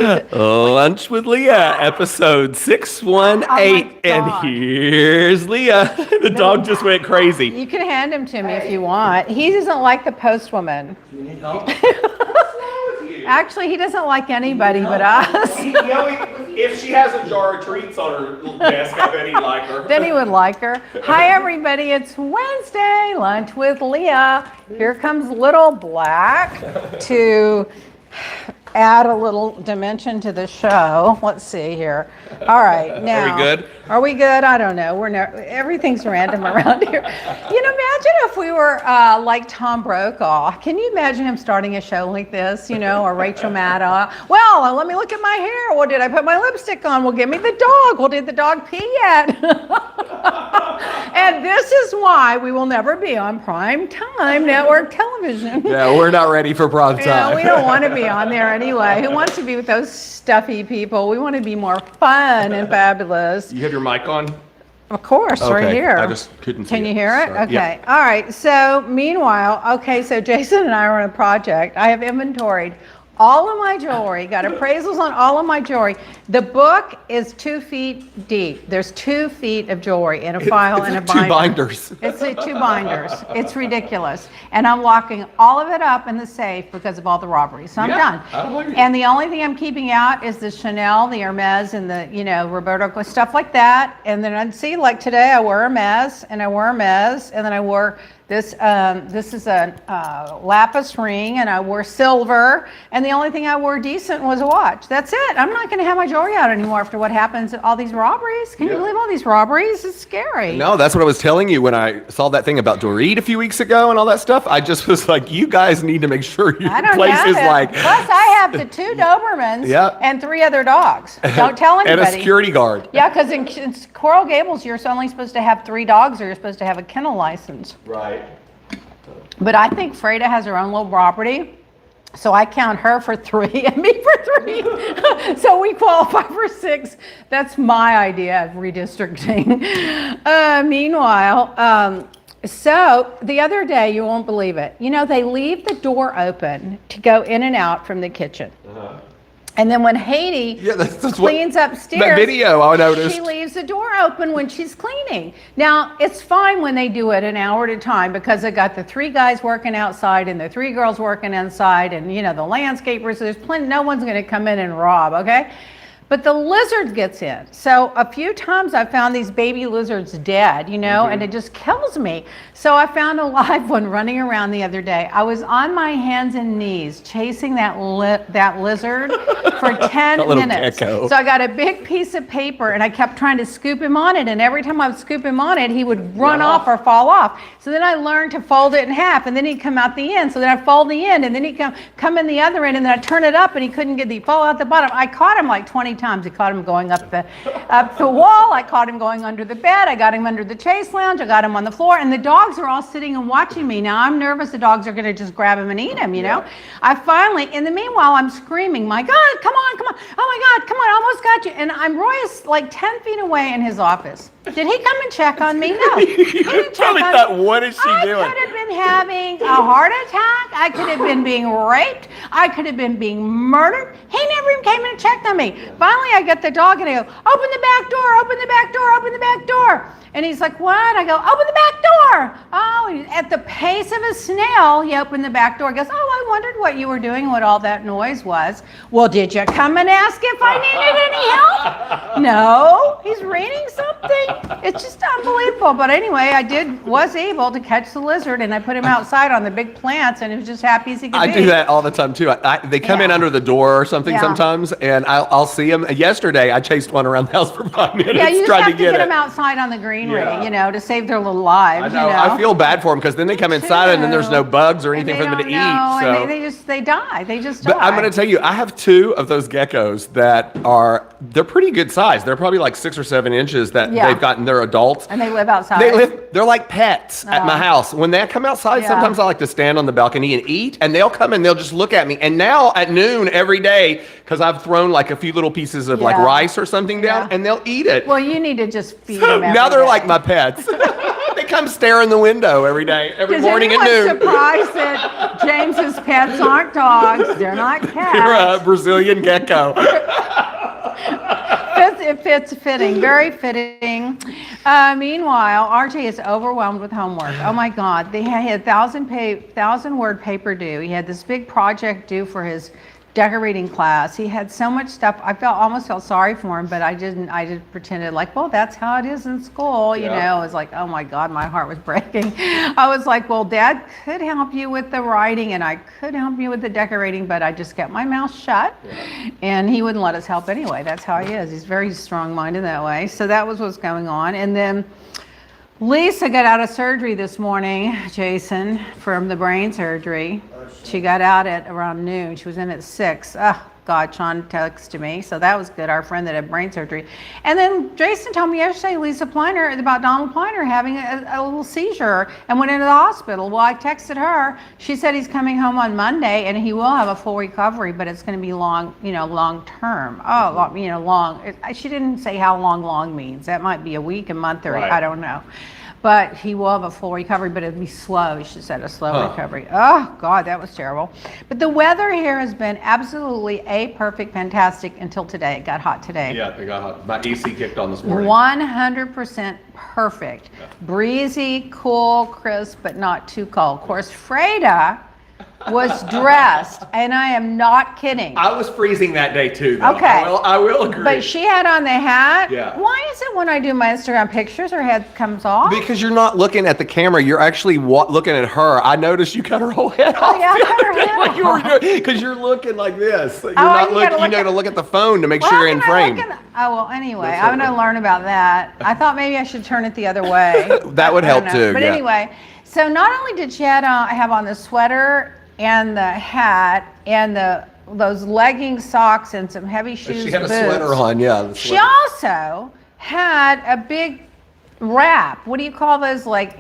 Lunch with Leah, episode 618. And here's Leah. The dog just went crazy. You can hand him to me if you want. He doesn't like the postwoman. Do you need help? Actually, he doesn't like anybody but us. If she has a jar of treats on her desk, I bet he'd like her. Then he would like her. Hi, everybody. It's Wednesday, Lunch with Leah. Here comes Little Black to add a little dimension to the show. Let's see here. All right, now. Are we good? Are we good? I don't know. Everything's random around here. You know, imagine if we were like Tom Brokaw. Can you imagine him starting a show like this, or Rachel Maddow? Well, let me look at my hair. Well, did I put my lipstick on? Well, give me the dog. Well, did the dog pee yet? And this is why we will never be on prime time network television. Yeah, we're not ready for prime time. Yeah, we don't want to be on there anyway. Who wants to be with those stuffy people? We want to be more fun and fabulous. You have your mic on? Of course, okay. Right here. I just couldn't see Can you hear it? Sorry. Okay. Yeah. All right. So meanwhile, so Jason and I are on a project. I have inventoried all of my jewelry, got appraisals on all of my jewelry. The book is 2 feet deep. There's 2 feet of jewelry in a file and a binder. 2 binders. It's 2 binders. It's ridiculous. And I'm locking all of it up in the safe because of all the robberies. So I'm done. I don't blame you. And the only thing I'm keeping out is the Chanel, the Hermes, and the, Roberto, stuff like that. And then I'd see, like today, I wear Hermes, and then I wore this is a lapis ring, and I wore silver, and the only thing I wore decent was a watch. That's it. I'm not going to have my jewelry out anymore after what happens at all these robberies. Can you believe all these robberies? It's scary. No, that's what I was telling you when I saw that thing about Dorit a few weeks ago and all that stuff. I just was like, you guys need to make sure your place is like... Plus, I have the 2 Dobermans and 3 other dogs. Don't tell anybody. And a security guard. Yeah, because in Coral Gables, you're only supposed to have 3 dogs, or you're supposed to have a kennel license. Right. But I think Freda has her own little property, so I count her for 3 and me for 3. So we qualify for 6. That's my idea of redistricting. Meanwhile, so the other day, you won't believe it. They leave the door open to go in and out from the kitchen. And then when Haiti cleans upstairs, that video I noticed. She leaves the door open when she's cleaning. Now, it's fine when they do it an hour at a time because they got the 3 guys working outside and the 3 girls working inside, and the landscapers. There's plenty. No one's going to come in and rob. Okay. But the lizard gets in. So a few times I found these baby lizards dead, and it just kills me. So I found a live one running around the other day. I was on my hands and knees chasing that lizard for 10 minutes. Gecko. So I got a big piece of paper and I kept trying to scoop him on it. And every time I would scoop him on it, he would run off or fall off. So then I learned to fold it in half, and then he'd come out the end. So then I fold the end, and then he'd come in the other end, and then I turn it up, and he couldn't get the fall out the bottom. I caught him like 20 times. I caught him going up the wall. I caught him going under the bed. I got him under the chase lounge. I got him on the floor, and the dogs are all sitting and watching me. Now I'm nervous the dogs are going to just grab him and eat him. I finally, in the meanwhile, I'm screaming, "My God, come on, come on! Oh my God, come on! I almost got you!" And Roy is like 10 feet away in his office. Did he come and check on me? No. He didn't check probably on thought, me. what is she doing? I could have been having a heart attack. I could have been being raped. I could have been being murdered. He never even came in and checked on me. Finally, I get the dog and I go, "Open the back door, open the back door, open the back door." And he's like, "What?" I go, "Open the back door." Oh, and at the pace of a snail, he opened the back door. He goes, "Oh, I wondered what you were doing, what all that noise was." "Well, did you come and ask if I needed any help?" "No." He's reading something. It's just unbelievable. But anyway, was able to catch the lizard, and I put him outside on the big plants, and he was just happy as he could be. I do that all the time too. They come in under the door or something sometimes, and I'll see them. Yesterday, I chased one around the house for 5 minutes. Yeah, you just trying have to to get it. them outside on the greenery, to save their little lives. I feel bad for them because then they come inside and then there's no bugs or anything for them to eat. So and they die. They just die. But I'm going to tell you, I have 2 of those geckos that they're pretty good size. They're probably like 6 or 7 inches that they've gotten. They're adults. And they live outside. They're like pets at my house. When they come outside, sometimes I like to stand on the balcony and eat, and they'll come and they'll just look at me. And now at noon every day, because I've thrown like a few little pieces of like rice or something down, and they'll eat it. Well, you need to just feed So them now they're day. like my pets. They come stare in the window every day, every morning at noon. Surprised that James's pets aren't dogs. They're not cats. You're a Brazilian gecko. It fits fitting, very fitting. Meanwhile, RJ is overwhelmed with homework. Oh my God, he had 1,000-word paper due. He had this big project due for his decorating class. He had so much stuff. I almost felt sorry for him, but I didn't. I just pretended like, well, that's how it is in school. You know, it was like, oh my God, my heart was breaking. I was like, well, Dad could help you with the writing and I could help you with the decorating, but I just kept my mouth shut and he wouldn't let us help anyway. That's how he is. He's very strong-minded that way. So that was what's going on. And then Lisa got out of surgery this morning, Jason, from the brain surgery. She got out at around noon. She was in at 6. Oh, God, Sean texted me. So that was good, our friend that had brain surgery. And then Jason told me yesterday, Lisa Pliner, about Donald Pliner having a little seizure and went into the hospital. Well, I texted her. She said he's coming home on Monday and he will have a full recovery, but it's going to be long, long term. Oh, long. She didn't say how long means. That might be a week, a month, or I don't know. But he will have a full recovery, but it'll be slow. She said a slow recovery. Oh, God, that was terrible. But the weather here has been absolutely perfect, fantastic until today. It got hot today. Yeah, it got hot. My AC kicked on this morning. 100% perfect. Yeah. Breezy, cool, crisp, but not too cold. Of course, Freda was dressed, and I am not kidding. I was freezing that day too, though. Okay. I will agree. But she had on the hat. Yeah. Why is it when I do my Instagram pictures, her head comes off? Because you're not looking at the camera. You're actually looking at her. I noticed you cut her whole head off. Yeah, I cut her head off. Because you're looking like this. You're not looking. You got to look at the phone to make sure you're in frame. Anyway, I'm going to learn about that. I thought maybe I should turn it the other way. That would help too. But anyway, so not only did she have on the sweater and the hat and those legging socks and some heavy shoes. She had a sweater on, yeah. She also had a big wrap. What do you call those? Like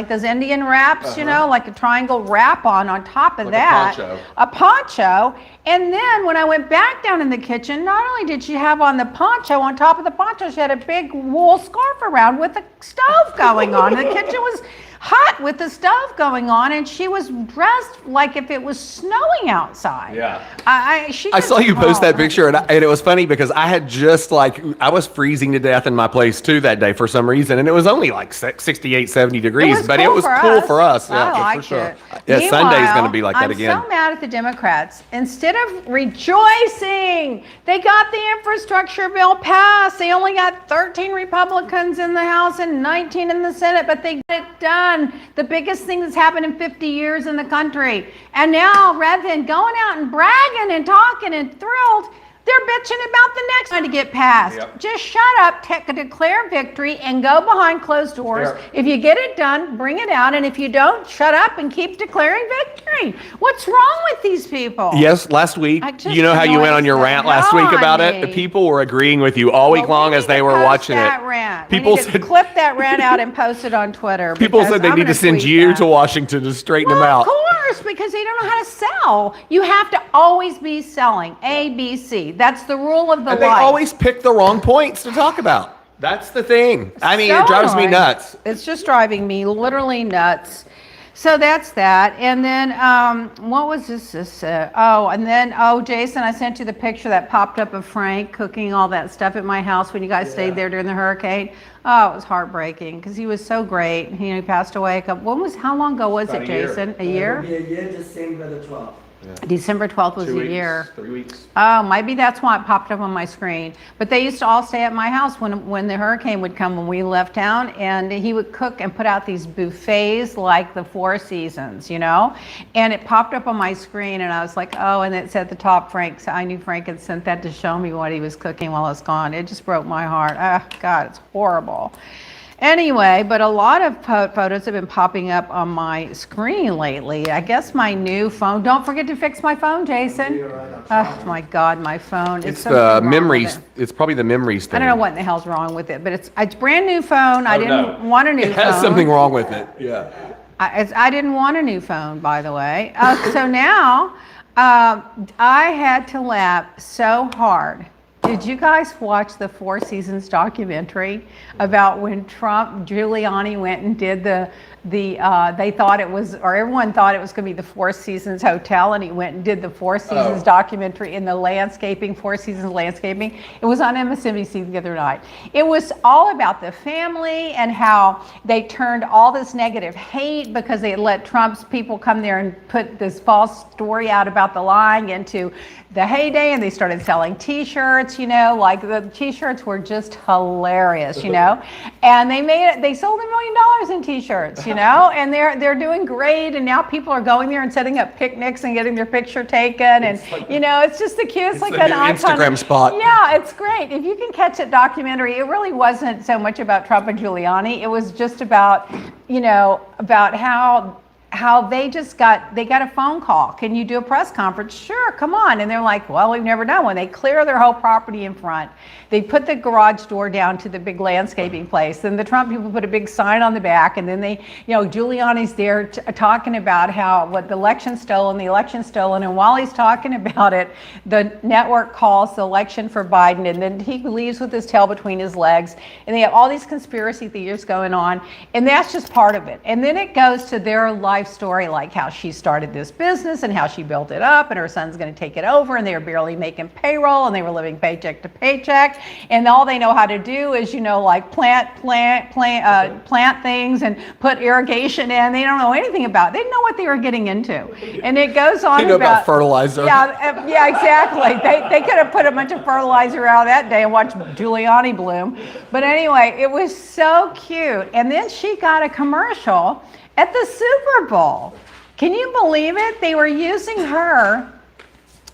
those Indian wraps, like a triangle wrap on top of like that. A poncho. And then when I went back down in the kitchen, not only did she have on the poncho, on top of the poncho, she had a big wool scarf around with a stove going on. The kitchen was hot with the stove going on, and she was dressed like if it was snowing outside. Yeah. I saw you post that picture, and it was funny because I had just I was freezing to death in my place too that day for some reason, and it was only like 68, 70 degrees, but it was cool for us. Yeah, for sure. Yeah, Sunday's going to be like that again. I'm so mad at the Democrats. Instead of rejoicing, they got the infrastructure bill passed. They only got 13 Republicans in the House and 19 in the Senate, but they got it done. The biggest thing that's happened in 50 years in the country. And now, rather than going out and bragging and talking and thrilled, they're bitching about the next one to get passed. Yep. Just shut up, declare victory, and go behind closed doors. Sure. If you get it done, bring it out. And if you don't, shut up and keep declaring victory. What's wrong with these people? Yes, last week, you know how you went on your rant last week about it? The people were agreeing with you all week long as they were watching it. Rant. People said, clip that rant out and post it on Twitter. People said they need to send you to Washington to straighten them out. Of course, because they don't know how to sell. You have to always be selling. A, B, C. That's the rule of the life. They always pick the wrong points to talk about. That's the thing. I mean, it drives me nuts. It's just driving me literally nuts. So that's that. And then, what was this? Jason, I sent you the picture that popped up of Frank cooking all that stuff at my house when you guys stayed there during the hurricane. Oh, it was heartbreaking because he was so great. He passed away how long ago was it, Jason? A year? It'll be a year, December the 12th. Yeah. December 12th was a year. 3 weeks. Oh, maybe that's why it popped up on my screen. But they used to all stay at my house when the hurricane would come when we left town, and he would cook and put out these buffets like the Four Seasons, And it popped up on my screen, and I was like, oh, and it said at the top, Frank. So I knew Frank had sent that to show me what he was cooking while I was gone. It just broke my heart. Oh, God, it's horrible. Anyway, but a lot of photos have been popping up on my screen lately. I guess my new phone. Don't forget to fix my phone, Jason. Oh my God, my phone. It's the memories. It's probably the memories thing. I don't know what in the hell's wrong with it, but it's a brand new phone. I didn't want a new phone. It has something wrong with it. Yeah. I didn't want a new phone, by the way. So now I had to laugh so hard Did you guys watch the Four Seasons documentary about when Giuliani went and did they thought it was, or everyone thought it was going to be the Four Seasons Hotel, and he went and did the Four Seasons documentary in the landscaping, Four Seasons landscaping. It was on MSNBC the other night. It was all about the family and how they turned all this negative hate because they had let Trump's people come there and put this false story out about the lying into the heyday, and they started selling t-shirts, like the t-shirts were just hilarious, and they sold $1 million in t-shirts, and they're doing great, and now people are going there and setting up picnics and getting their picture taken, and it's just the cutest, it's like an icon. Instagram spot. Yeah, it's great. If you can catch that documentary, it really wasn't so much about Trump and Giuliani. It was just about, about how they got a phone call. Can you do a press conference? Sure, come on. And they're like, well, we've never done one. They clear their whole property in front. They put the garage door down to the big landscaping place. Then the Trump people put a big sign on the back. And then Giuliani's there talking about the election's stolen. And while he's talking about it, the network calls the election for Biden. And then he leaves with his tail between his legs. And they have all these conspiracy theories going on. And that's just part of it. And then it goes to their life story, like how she started this business and how she built it up, and her son's going to take it over, and they were barely making payroll, and they were living paycheck to paycheck, and all they know how to do is like plant things and put irrigation in. They don't know anything about it. They didn't know what they were getting into, and it goes on about fertilizer. Yeah, exactly. They could have put a bunch of fertilizer out that day and watched Giuliani bloom. But anyway, it was so cute. And then she got a commercial at the Super Bowl. Can you believe it? They were using her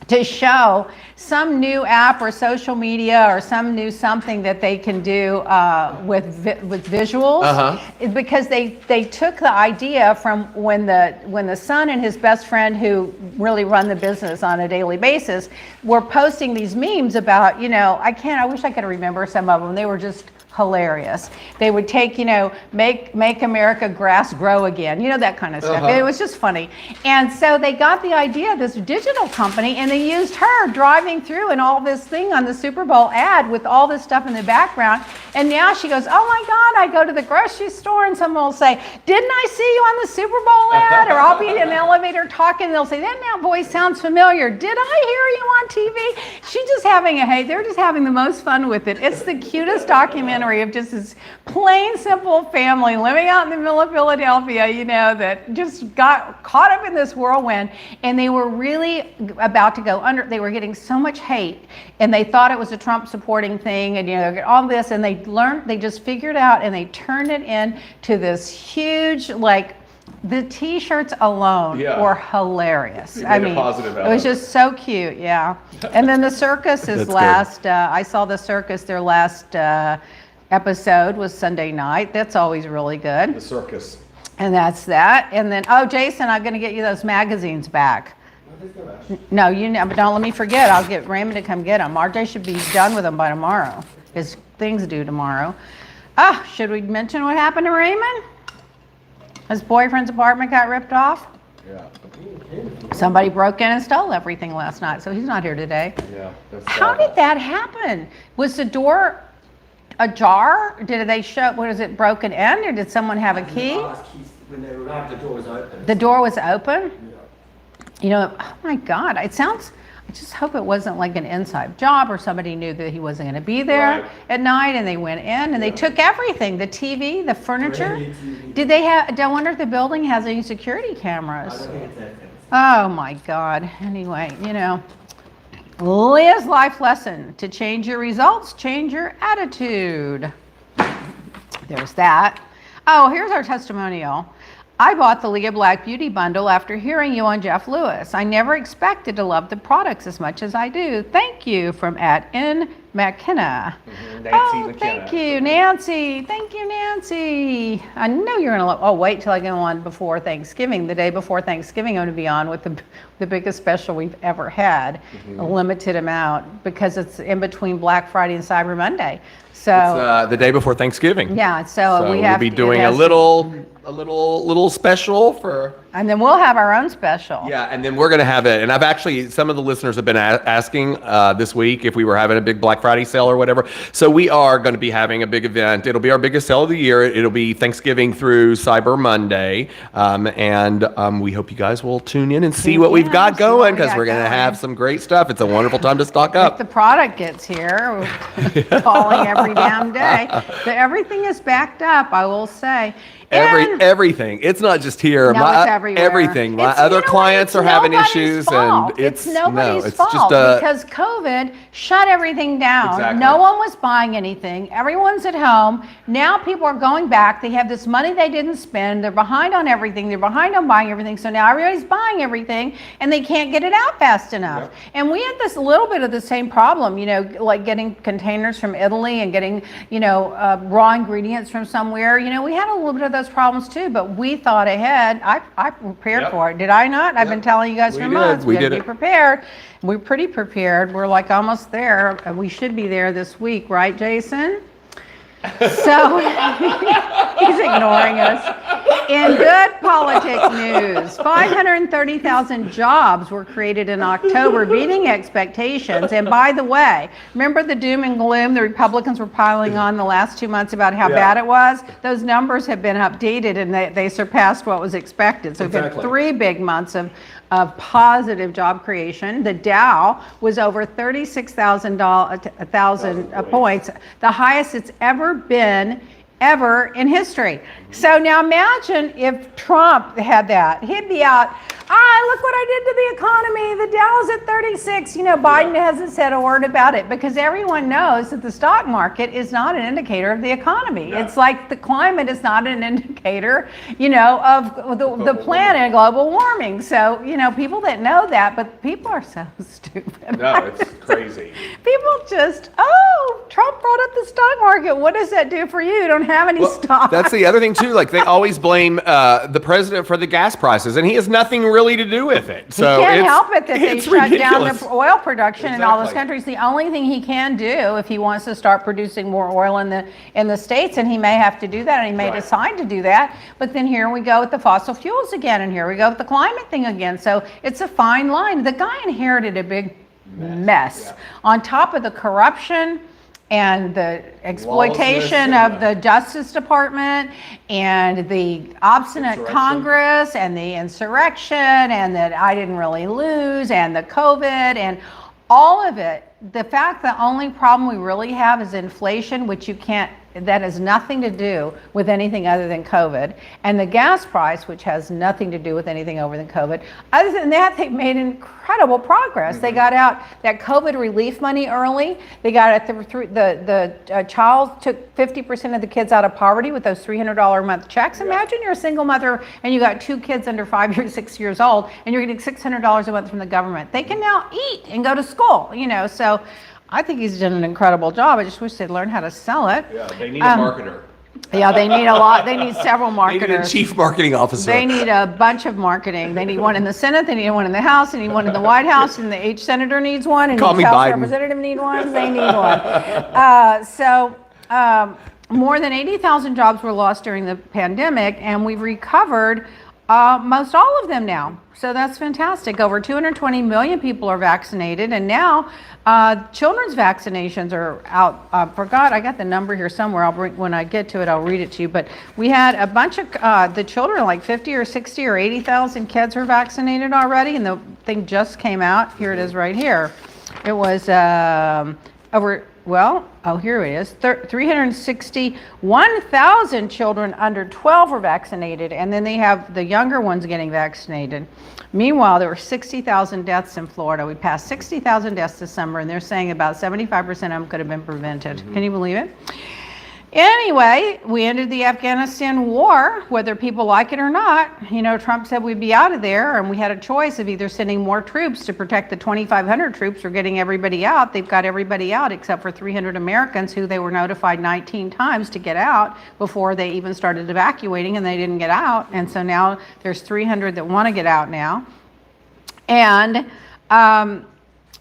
to show some new app or social media or some new something that they can do with visuals, because they took the idea from when the son and his best friend, who really run the business on a daily basis, were posting these memes about, I wish I could remember some of them. They were just hilarious. They would take, make America grass grow again, that kind of stuff. It was just funny. And so they got the idea of this digital company, and they used her driving through and all this thing on the Super Bowl ad with all this stuff in the background. And now she goes, oh my God, I go to the grocery store and someone will say, didn't I see you on the Super Bowl ad? Or I'll be in an elevator talking and they'll say, that voice sounds familiar. Did I hear you on TV? She's just they're just having the most fun with it. It's the cutest documentary of just this plain, simple family living out in the middle of Philadelphia, that just got caught up in this whirlwind, and they were really about to go under. They were getting so much hate, and they thought it was a Trump supporting thing, and all this, and they just figured out, and they turned it into this huge, the t-shirts alone were hilarious. It was just so cute, yeah. And then the circus is I saw the circus, their last episode was Sunday night. That's always really good. The circus. And that's that. And then, Jason, I'm going to get you those magazines back. No, but don't let me forget. I'll get Raymond to come get them. RJ should be done with them by tomorrow. His thing's due tomorrow. Should we mention what happened to Raymond? His boyfriend's apartment got ripped off. Yeah. Somebody broke in and stole everything last night, so he's not here today. Yeah. How did that happen? Was the door ajar? Did they was it broken in, or did someone have a key? When they arrived, the door was open. The door was open? Yeah. Oh my God, I just hope it wasn't like an inside job, or somebody knew that he wasn't going to be there at night and they went in and they took everything, the TV, the furniture. Did they have, I wonder if the building has any security cameras? I don't think it's that fancy. Oh my God. Anyway, Leah's life lesson: to change your results, change your attitude. There's that. Here's our testimonial. I bought the Leah Black Beauty Bundle after hearing you on Jeff Lewis. I never expected to love the products as much as I do. Thank you, from @N McKenna. Nancy McKenna. Thank you, Nancy. Thank you, Nancy. I know you're gonna love. Wait till I go on before Thanksgiving. The day before Thanksgiving, I'm gonna be on with the biggest special we've ever had, a limited amount, because it's in between Black Friday and Cyber Monday. So it's the day before Thanksgiving. Yeah. So we have we'll be doing a little special for And then we'll have our own special. Yeah, and then we're going to have it. And I've actually, some of the listeners have been asking this week if we were having a big Black Friday sale or whatever. So we are going to be having a big event. It'll be our biggest sale of the year. It'll be Thanksgiving through Cyber Monday. And we hope you guys will tune in and see what we've got going, because we're going to have some great stuff. It's a wonderful time to stock up. If the product gets here, we're calling every damn day. But everything is backed up, I will say. Everything. It's not just here. No, it's everywhere. Everything. My other clients are having issues, fault. and it's nobody's it's fault just because COVID shut everything down. Exactly. No one was buying anything. Everyone's at home. Now people are going back. They have this money they didn't spend. They're behind on everything. They're behind on buying everything. So now everybody's buying everything, and they can't get it out fast enough. Yep. And we had this little bit of the same problem, like getting containers from Italy and getting, raw ingredients from somewhere. We had a little bit of those problems too, but we thought ahead. I prepared for it. Did I not? I've been telling you guys for months. We did be prepared. We're pretty prepared. We're like almost there. We should be there this week, right, Jason? So he's ignoring us. In good politics news, 530,000 jobs were created in October, beating expectations. And by the way, remember the doom and gloom the Republicans were piling on the last 2 months about how bad it was? Those numbers have been updated, and they surpassed what was expected. So we've had 3 big months of positive job creation. The Dow was over 36,000 points, the highest it's ever been in history. So now imagine if Trump had that. He'd be out, look what I did to the economy. The Dow's at 36. Biden hasn't said a word about it because everyone knows that the stock market is not an indicator of the economy. No. It's like the climate is not an indicator, of the planet, global warming. So, people that know that, but people are so stupid. No, it's crazy. People just, Trump brought up the stock market. What does that do for you? You don't have any stock. That's the other thing too. Like they always blame the president for the gas prices, and he has nothing really to do with it. So he can't help it that they shut down the oil production in all those Exactly. countries. The only thing he can do if he wants to start producing more oil in the States, and he may have to do that, and he may decide to do that. But then here we go with the fossil fuels again, and here we go with the climate thing again. So it's a fine line. The guy inherited a big mess. On top of the corruption and the exploitation of the Justice Department and the obstinate Congress and the insurrection and that I didn't really lose and the COVID and all of it. The fact the only problem we really have is inflation, which that has nothing to do with anything other than COVID, and the gas price, which has nothing to do with anything other than COVID. Other than that, they've made incredible progress. They got out that COVID relief money early. They got it through the child took 50% of the kids out of poverty with those $300 a month checks. Imagine you're a single mother and you got 2 kids under 6 years old, and you're getting $600 a month from the government. They can now eat and go to school, so I think he's done an incredible job. I just wish they'd learn how to sell it. Yeah, they need a marketer. Yeah, they need a lot. They need several marketers. They need a chief marketing officer. They need a bunch of marketing. They need one in the Senate. They need one in the House. They need one in the White House. And each senator needs one. And each House representative needs one. They need one. So more than 80,000 jobs were lost during the pandemic, and we've recovered most all of them now. So that's fantastic. Over 220 million people are vaccinated, and now children's vaccinations are out. I got the number here somewhere. When I get to it, I'll read it to you. But we had a bunch of the children, like 50 or 60 or 80,000 kids were vaccinated already, and the thing just came out. Here it is right here. It was here it is. 361,000 children under 12 were vaccinated, and then they have the younger ones getting vaccinated. Meanwhile, there were 60,000 deaths in Florida. We passed 60,000 deaths this summer, and they're saying about 75% of them could have been prevented. Can you believe it? Anyway, we ended the Afghanistan war, whether people like it or not. Trump said we'd be out of there, and we had a choice of either sending more troops to protect the 2,500 troops or getting everybody out. They've got everybody out except for 300 Americans who they were notified 19 times to get out before they even started evacuating, and they didn't get out. And so now there's 300 that want to get out now. And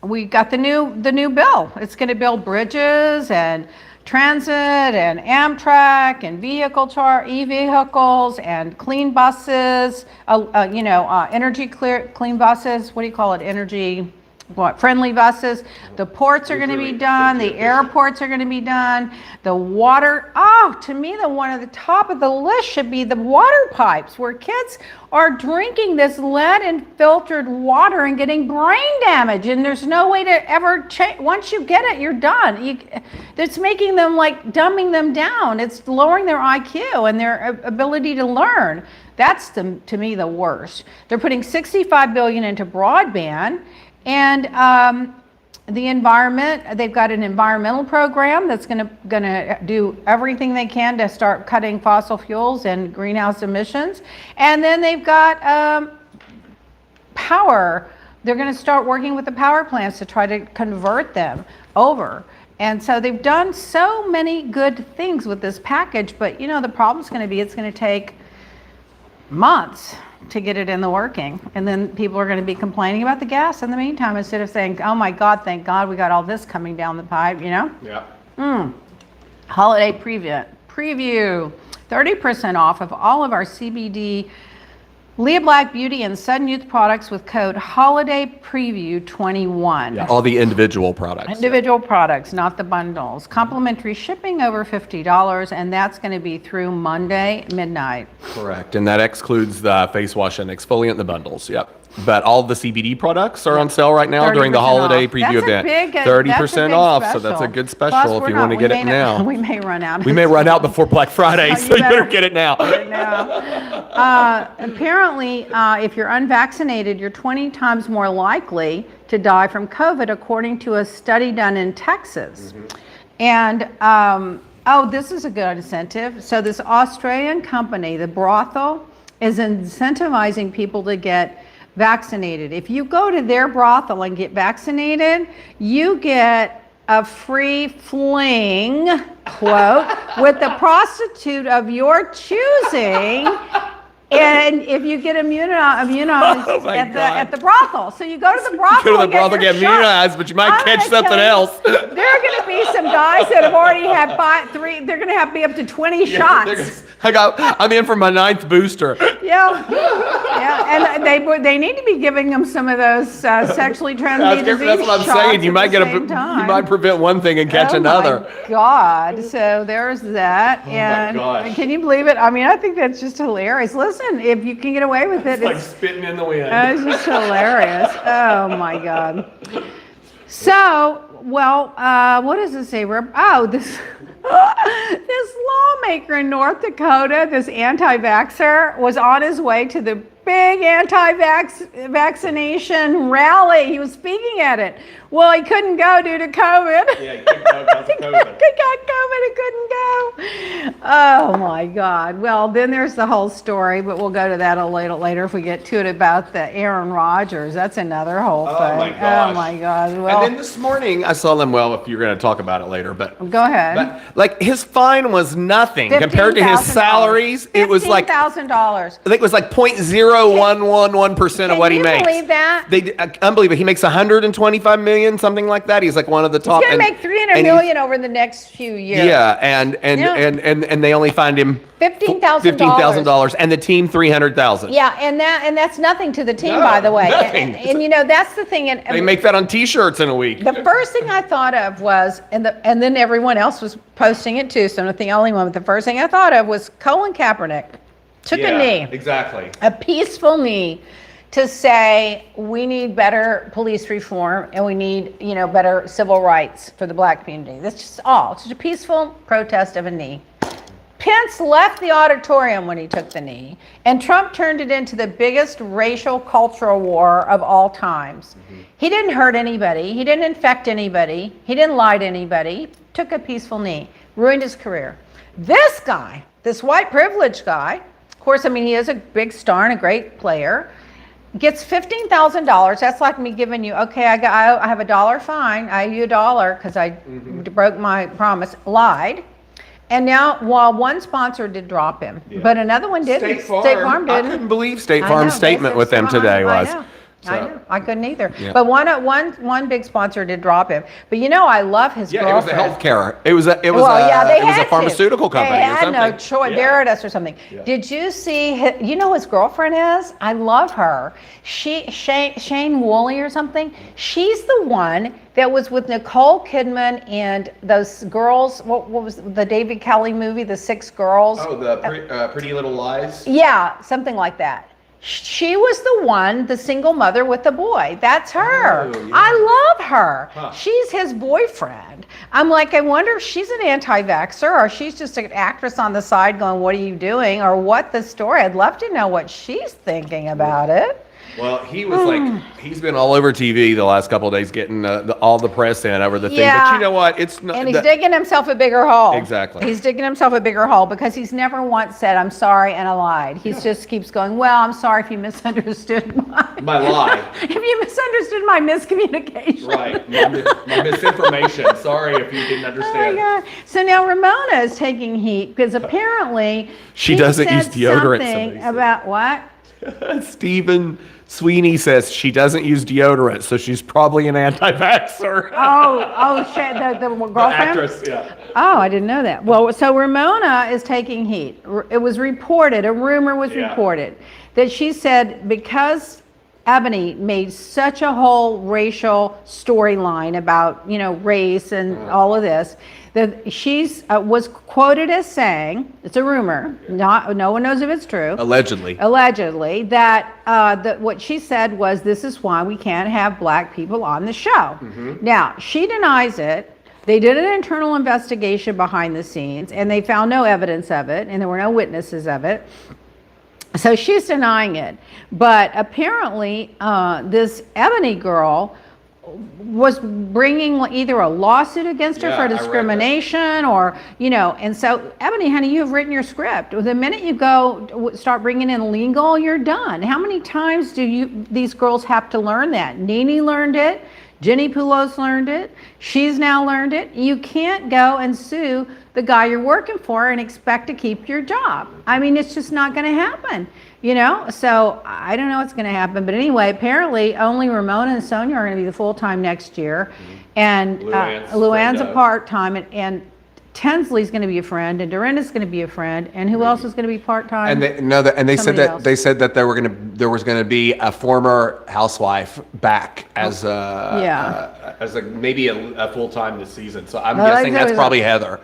we got the new bill. It's going to build bridges and transit and Amtrak and e-vehicles and clean buses, energy clean buses. What do you call it? Friendly buses. The ports are going to be done. The airports are going to be done. The water. Oh, to me, the one at the top of the list should be the water pipes, where kids are drinking this lead and filtered water and getting brain damage. And there's no way to ever change. Once you get it, you're done. It's making them dumbing them down. It's lowering their IQ and their ability to learn. That's to me the worst. They're putting $65 billion into broadband. And the environment, they've got an environmental program that's gonna do everything they can to start cutting fossil fuels and greenhouse emissions. And then they've got power. They're gonna start working with the power plants to try to convert them over. And so they've done so many good things with this package, but the problem's gonna be it's gonna take months to get it in the working, and then people are going to be complaining about the gas in the meantime instead of saying, oh my God, thank God we got all this coming down the pipe. Yeah. Holiday preview 30% off of all of our CBD Leah Black Beauty and Sudden Youth products with code Holiday Preview 21. Yeah, all the individual products. Individual products, not the bundles. Complimentary shipping over $50, and that's going to be through Monday midnight. Correct, and that excludes the face wash and exfoliant in the bundles. Yep. But all the CBD products are on sale right now during the holiday preview event. 30% off, so that's a good special if you want to get it now. We may run out. We may run out before Black Friday, so you better get it now. Apparently, if you're unvaccinated, you're 20 times more likely to die from COVID, according to a study done in Texas. And this is a good incentive. So this Australian company, the brothel, is incentivizing people to get vaccinated. If you go to their brothel and get vaccinated, you get a free fling, quote, with the prostitute of your choosing. And if you get immunized at the brothel. So you go to the brothel. Go to the brothel, get immunized, but you might catch something else. There are going to be some guys that have already had they're going to be up to 20 shots. I'm in for my 9th booster. Yeah, and they need to be giving them some of those sexually transmitted disease That's what I'm saying. You might prevent one thing and catch another. Oh my God! So there's that. And can you believe it? I mean, I think that's just hilarious. Listen, if you can get away with it, it's like spitting in the wind. It's just hilarious. Oh my God. So, what does it say? This lawmaker in North Dakota, this anti-vaxxer, was on his way to the big anti-vaccination rally. He was speaking at it. Well, he couldn't go due to COVID. Yeah, he couldn't go because of COVID. He got COVID, he couldn't go. Oh my God. Well, then there's the whole story, but we'll go to that a little later if we get to it, about the Aaron Rodgers. That's another whole thing. Oh my gosh. Oh my God. Well, and then this morning I saw them. Well, if you're going to talk about it later, but go ahead. But, his fine was nothing compared to his salaries. It was like $15,000. I think it was like 0.0111% of what he makes. Can you believe that? Unbelievable. He makes $125 million, something like that. He's like one of the top. He's gonna make $300 million over the next few years. Yeah, and they only fined him $15,000, and the team $300,000. Yeah, and that's nothing to the team, by the way. Nothing. And that's the thing. They make that on T-shirts in a week. The first thing I thought of was, and then everyone else was posting it too, so I'm not the only one. But the first thing I thought of was Colin Kaepernick took a knee, exactly, a peaceful knee, to say we need better police reform and we need better civil rights for the black community. That's just all. It's just a peaceful protest of a knee. Pence left the auditorium when he took the knee, and Trump turned it into the biggest racial cultural war of all times. He didn't hurt anybody. He didn't infect anybody. He didn't lie to anybody. Took a peaceful knee. Ruined his career. This guy, this white privileged guy, of course, he is a big star and a great player, gets $15,000. That's like me giving you, okay, I have $1 fine. I owe you $1 because I broke my promise, lied. And now, while one sponsor did drop him, but another one didn't. State Farm didn't. I couldn't believe State Farm's statement with them today was. So, I know. I couldn't either. Yeah. But one big sponsor did drop him. But I love his yeah, girlfriend. it was a healthcare. It was They had a pharmaceutical company They or had something. no choice. Yeah. Veritas or something. Yeah. Did you see? His girlfriend is? I love her. Shane Woolley or something. She's the one that was with Nicole Kidman and those girls. What was the David Kelly movie? The 6 girls. Oh, the Pretty Little Lies. Yeah, something like that. She was the one, the single mother with the boy. That's her. Oh, yeah. I love her. Huh. She's his boyfriend. I'm like, I wonder if she's an anti-vaxxer or she's just an actress on the side going, what are you doing? Or what the story. I'd love to know what she's thinking about it. Well, he was he's been all over TV the last couple of days getting all the press in over the thing. Yeah. But you know what? It's not. And he's digging himself a bigger hole. Exactly. He's digging himself a bigger hole because he's never once said, I'm sorry and I lied. He just keeps going, well, I'm sorry if you misunderstood my lie. If you misunderstood my miscommunication. Right. My misinformation. Sorry if you didn't understand. Oh my God. So now Ramona is taking heat because apparently She doesn't said use deodorant, something somebody said. about what? Stephen Sweeney says she doesn't use deodorant, so she's probably an anti-vaxxer. The girlfriend? The actress, yeah. Oh, I didn't know that. Well, so Ramona is taking heat. It was reported, a rumor was reported, that she said because Ebony made such a whole racial storyline about, race and all of this, that she's was quoted as saying, it's a rumor, no one knows if it's true. Allegedly, that what she said was, this is why we can't have black people on the show. Mm-hmm. Now, she denies it. They did an internal investigation behind the scenes, and they found no evidence of it, and there were no witnesses of it. So she's denying it. But apparently, this Ebony girl was bringing either a lawsuit against her for discrimination or, and so Ebony, honey, you have written your script. The minute you go start bringing in legal, you're done. How many times do these girls have to learn that? Nene learned it. Jenny Poulos learned it. She's now learned it. You can't go and sue the guy you're working for and expect to keep your job. I mean, it's just not going to happen, So I don't know what's going to happen. But anyway, apparently only Ramona and Sonia are going to be the full-time next year. And Luann's a part-time. And Tinsley's going to be a friend, and Dorinda's going to be a friend, and who else is going to be part-time? And they said that there was going to be a former housewife back as maybe a full-time this season. So I'm guessing that's probably Heather.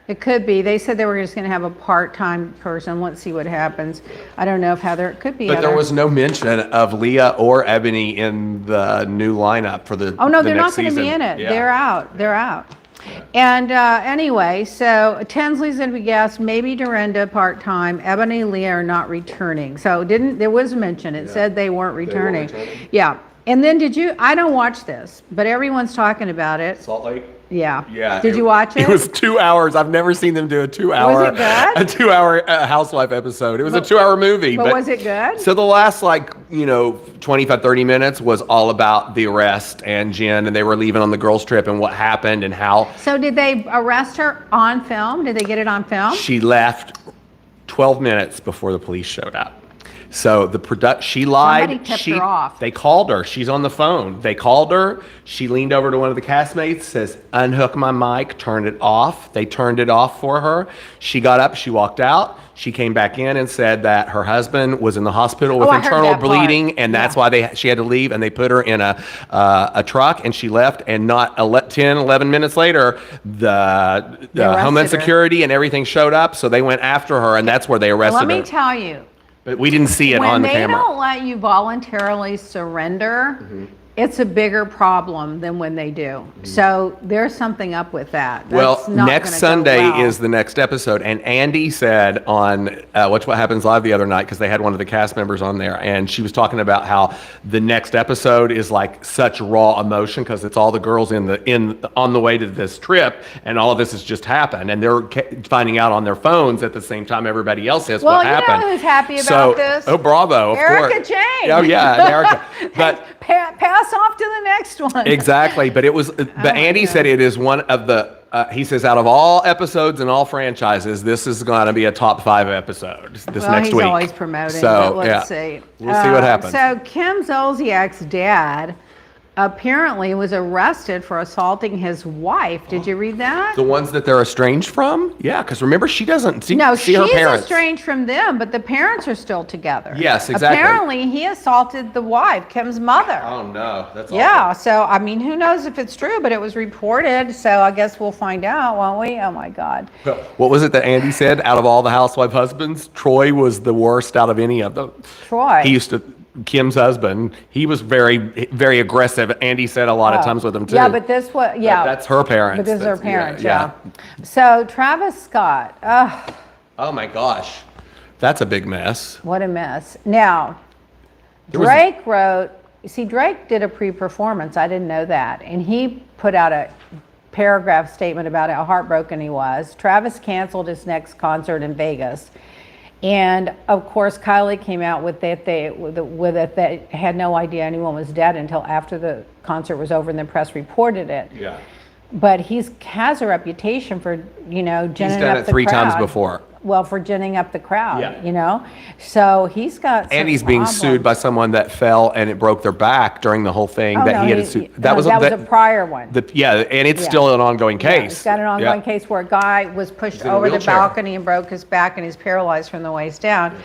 It could be. They said they were just going to have a part-time person. Let's see what happens. I don't know if Heather. It could be. But there was no mention of Leah or Ebony in the new lineup for the. Oh no, they're next not going to be season. in it. Yeah. They're out. They're out. And anyway, so Tinsley's going to be guest, maybe Dorinda part-time. Ebony and Leah are not returning. So there was mention. It said they weren't returning. Yeah. And then I don't watch this, but everyone's talking about it. Salt Lake? Yeah. Yeah. Did you watch it? It was 2 hours. I've never seen them do a 2 hour. Was it good? A 2 hour housewife episode. It was a 2 hour movie. But was it good? So the last 25, 30 minutes was all about the arrest and Jen, and they were leaving on the girls trip and what happened and how. So did they arrest her on film? Did they get it on film? She left 12 minutes before the police showed up. So she lied. Somebody tipped her off. They called her. She's on the phone. They called her. She leaned over to one of the castmates, says, unhook my mic, turned it off. They turned it off for her. She got up, she walked out. She came back in and said that her husband was in the hospital with internal bleeding, and that's why she had to leave, and they put her in a truck, and she left, and not 10, 11 minutes later, the Homeland Security and everything showed up, so they went after her, and that's where they arrested her. Let me tell you. But we didn't see it on the camera. When they don't let you voluntarily surrender, it's a bigger problem than when they do. So there's something up with that. That's next Sunday is the next episode. And Andy said on Watch What Happens Live the other night, because they had one of the cast members on there, and she was talking about how the next episode is like such raw emotion because it's all the girls on the way to this trip, and all of this has just happened, and they're finding out on their phones at the same time everybody else is what happened. Well, you know who's happy about this? Oh, bravo! Of Erica course. Jane. Oh yeah, and Erica. But pass off to the next one. Exactly, but Andy said it is one of the He says, out of all episodes and all franchises, this is going to be a top 5 episode this next week. He's always promoting. So, but let's see. We'll see what happens. So Kim Zolciak's dad apparently was arrested for assaulting his wife. Did you read that? The ones that they're estranged from? Yeah, because remember, she doesn't see No, her she's parents. estranged from them, but the parents are still together. Yes, exactly. Apparently, he assaulted the wife, Kim's mother. Oh, no. That's Yeah, awful. so, I mean, who knows if it's true, but it was reported, so I guess we'll find out, won't we? Oh, my God. What was it that Andy said? Out of all the housewife husbands, Troy was the worst out of any of them. Troy. He used to... Kim's husband, he was very, very aggressive. Andy said a lot of times with him too. Yeah, but this was, yeah. That's her parents. But this is her That's- parents, yeah. So Travis Scott, Oh my gosh, that's a big mess. what a mess. Now, There was- Drake wrote, see, Drake did a pre-performance, I didn't know that, and he put out a paragraph statement about how heartbroken he was. Travis canceled his next concert in Vegas. And of course, Kylie came out with that they had no idea anyone was dead until after the concert was over and the press reported it. Yeah. But has a reputation for, ginning He's done up it the 3 times crowd. before. Well, for ginning up the crowd, Yeah. So he's got some And he's being problems. sued by someone that fell and it broke their back during the whole thing. Oh, that no, he had to sue. That was a prior one. And it's Yeah. still an ongoing Yeah, case. he's got an ongoing Yeah. case where a guy was pushed He's in a over the wheelchair. balcony and broke his back and he's paralyzed from the waist down.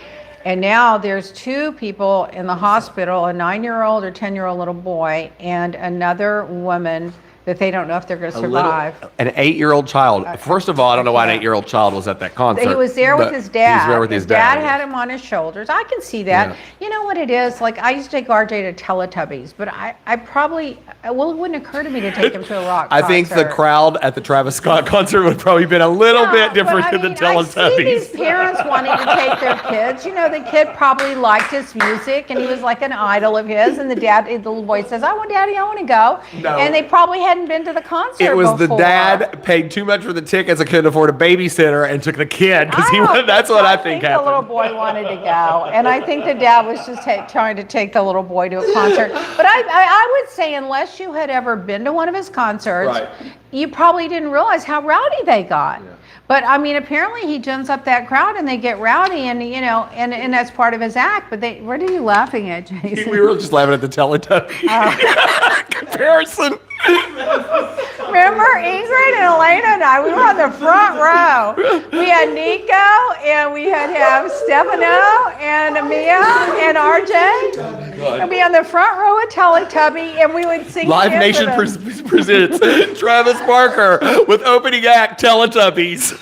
And now there's 2 people in the hospital, a 9-year-old or 10-year-old little boy and another woman that they don't know if they're going to survive. An 8-year-old child. First of all, I don't know why an 8-year-old child was at that concert. He was there with but his dad. He was there with his dad. dad. Had him on his shoulders. I can see that. Yeah. You know what it is? Like, I used to take RJ to Teletubbies, but I probably, it wouldn't occur to me to take him to a rock I think the concert. crowd at the Travis Scott concert would probably been a little bit different than the I see these Teletubbies. parents wanting to take their kids. The kid probably liked his music and he was like an idol of his. And the little boy says, Daddy, I want to go. No. And they probably hadn't been to the concert It was the before. dad paid too much for the tickets and couldn't afford a babysitter and took the kid because that's what I think the happened. little boy wanted to go, and I think the dad was just trying to take the little boy to a concert. But I would say unless you had ever been to one of his concerts, Right. you probably didn't realize how rowdy they got. Yeah. But I mean, apparently he gins up that crowd and they get rowdy, and and that's part of his act. But what are you laughing at, Jason? We were just laughing at the Teletubby comparison. Remember, Ingrid and Elena and I, we were on the front row. We had Nico, and we had Stefano, and Mia, and RJ. And we on the front row of Teletubby, and we would sing. Live Nation presents Travis Barker with opening act Teletubbies.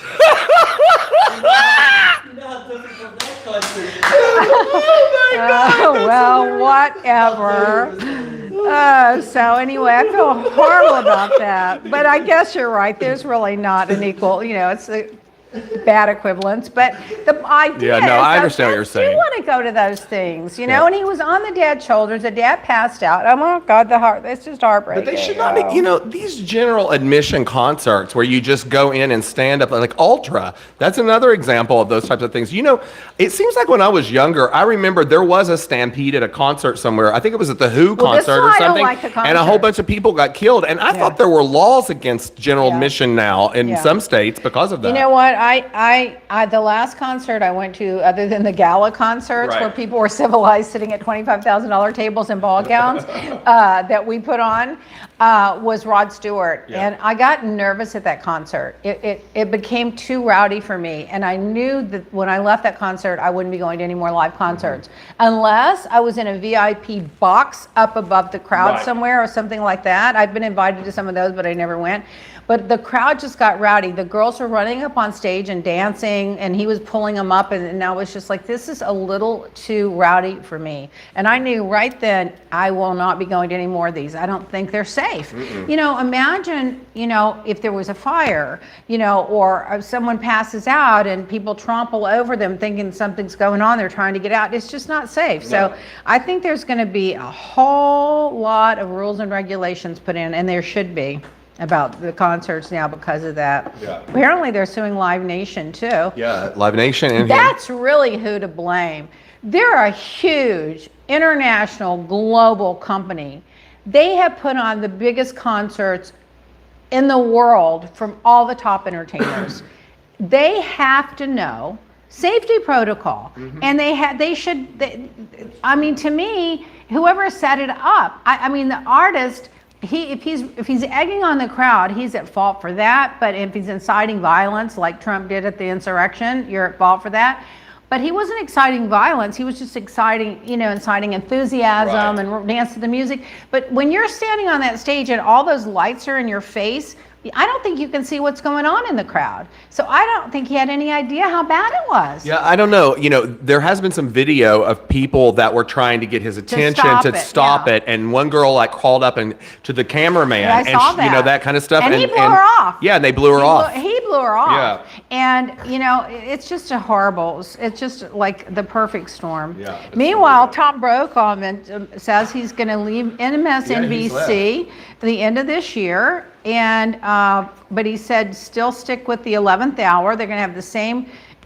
Oh, well, whatever. So anyway, I feel horrible about that. But I guess you're right. There's really not an equal, it's a bad equivalence. But the idea is I understand what you're kids saying. do want to go to those things, and he was on the dad's shoulders. The dad passed out. Oh my God, it's just heartbreaking. But they should not be, these general admission concerts where you just go in and stand up like Ultra. That's another example of those types of things. It seems like when I was younger, I remember there was a stampede at a concert somewhere. I think it was at the Who concert or something. And a whole bunch of people got killed. And I thought there were laws against general admission now in some states because of that. You know what? I the last concert I went to, other than the gala concerts where people were civilized sitting at $25,000 tables and ball gowns that we put on, was Rod Stewart. Yeah. And I got nervous at that concert. It became too rowdy for me. And I knew that when I left that concert, I wouldn't be going to any more live concerts unless I was in a VIP box up above the crowd somewhere or something like that. I've been invited to some of those, but I never went. But the crowd just got rowdy. The girls were running up on stage and dancing, and he was pulling them up, and I was just like, this is a little too rowdy for me. And I knew right then, I will not be going to any more of these. I don't think they're safe. Imagine, if there was a fire, or someone passes out and people trample over them thinking something's going on, they're trying to get out. It's just not safe. No. So I think there's going to be a whole lot of rules and regulations put in, and there should be, about the concerts now because of that. Yeah. Apparently they're suing Live Nation too. Yeah, Live Nation and that's really who to blame. They're a huge international global company. They have put on the biggest concerts in the world from all the top entertainers. They have to know safety protocol, and I mean, to me, whoever set it up, I mean, the artist, if he's egging on the crowd, he's at fault for that. But if he's inciting violence like Trump did at the insurrection, you're at fault for that. But he wasn't exciting violence. He was just inciting enthusiasm and dance to the music. But when you're standing on that stage and all those lights are in your face, I don't think you can see what's going on in the crowd. So I don't think he had any idea how bad it was. Yeah, I don't know. There has been some video of people that were trying to get his attention to stop it. And one girl crawled up to the cameraman. Yeah, I saw that. That kind of stuff. And he blew her off. Yeah, and they blew her off. He blew her off. Yeah. And, it's just it's just like the perfect storm. Yeah, Meanwhile, Tom Brokaw says he's going to leave MSNBC at the end of this year. And but he said still stick with the 11th hour. They're going to have the same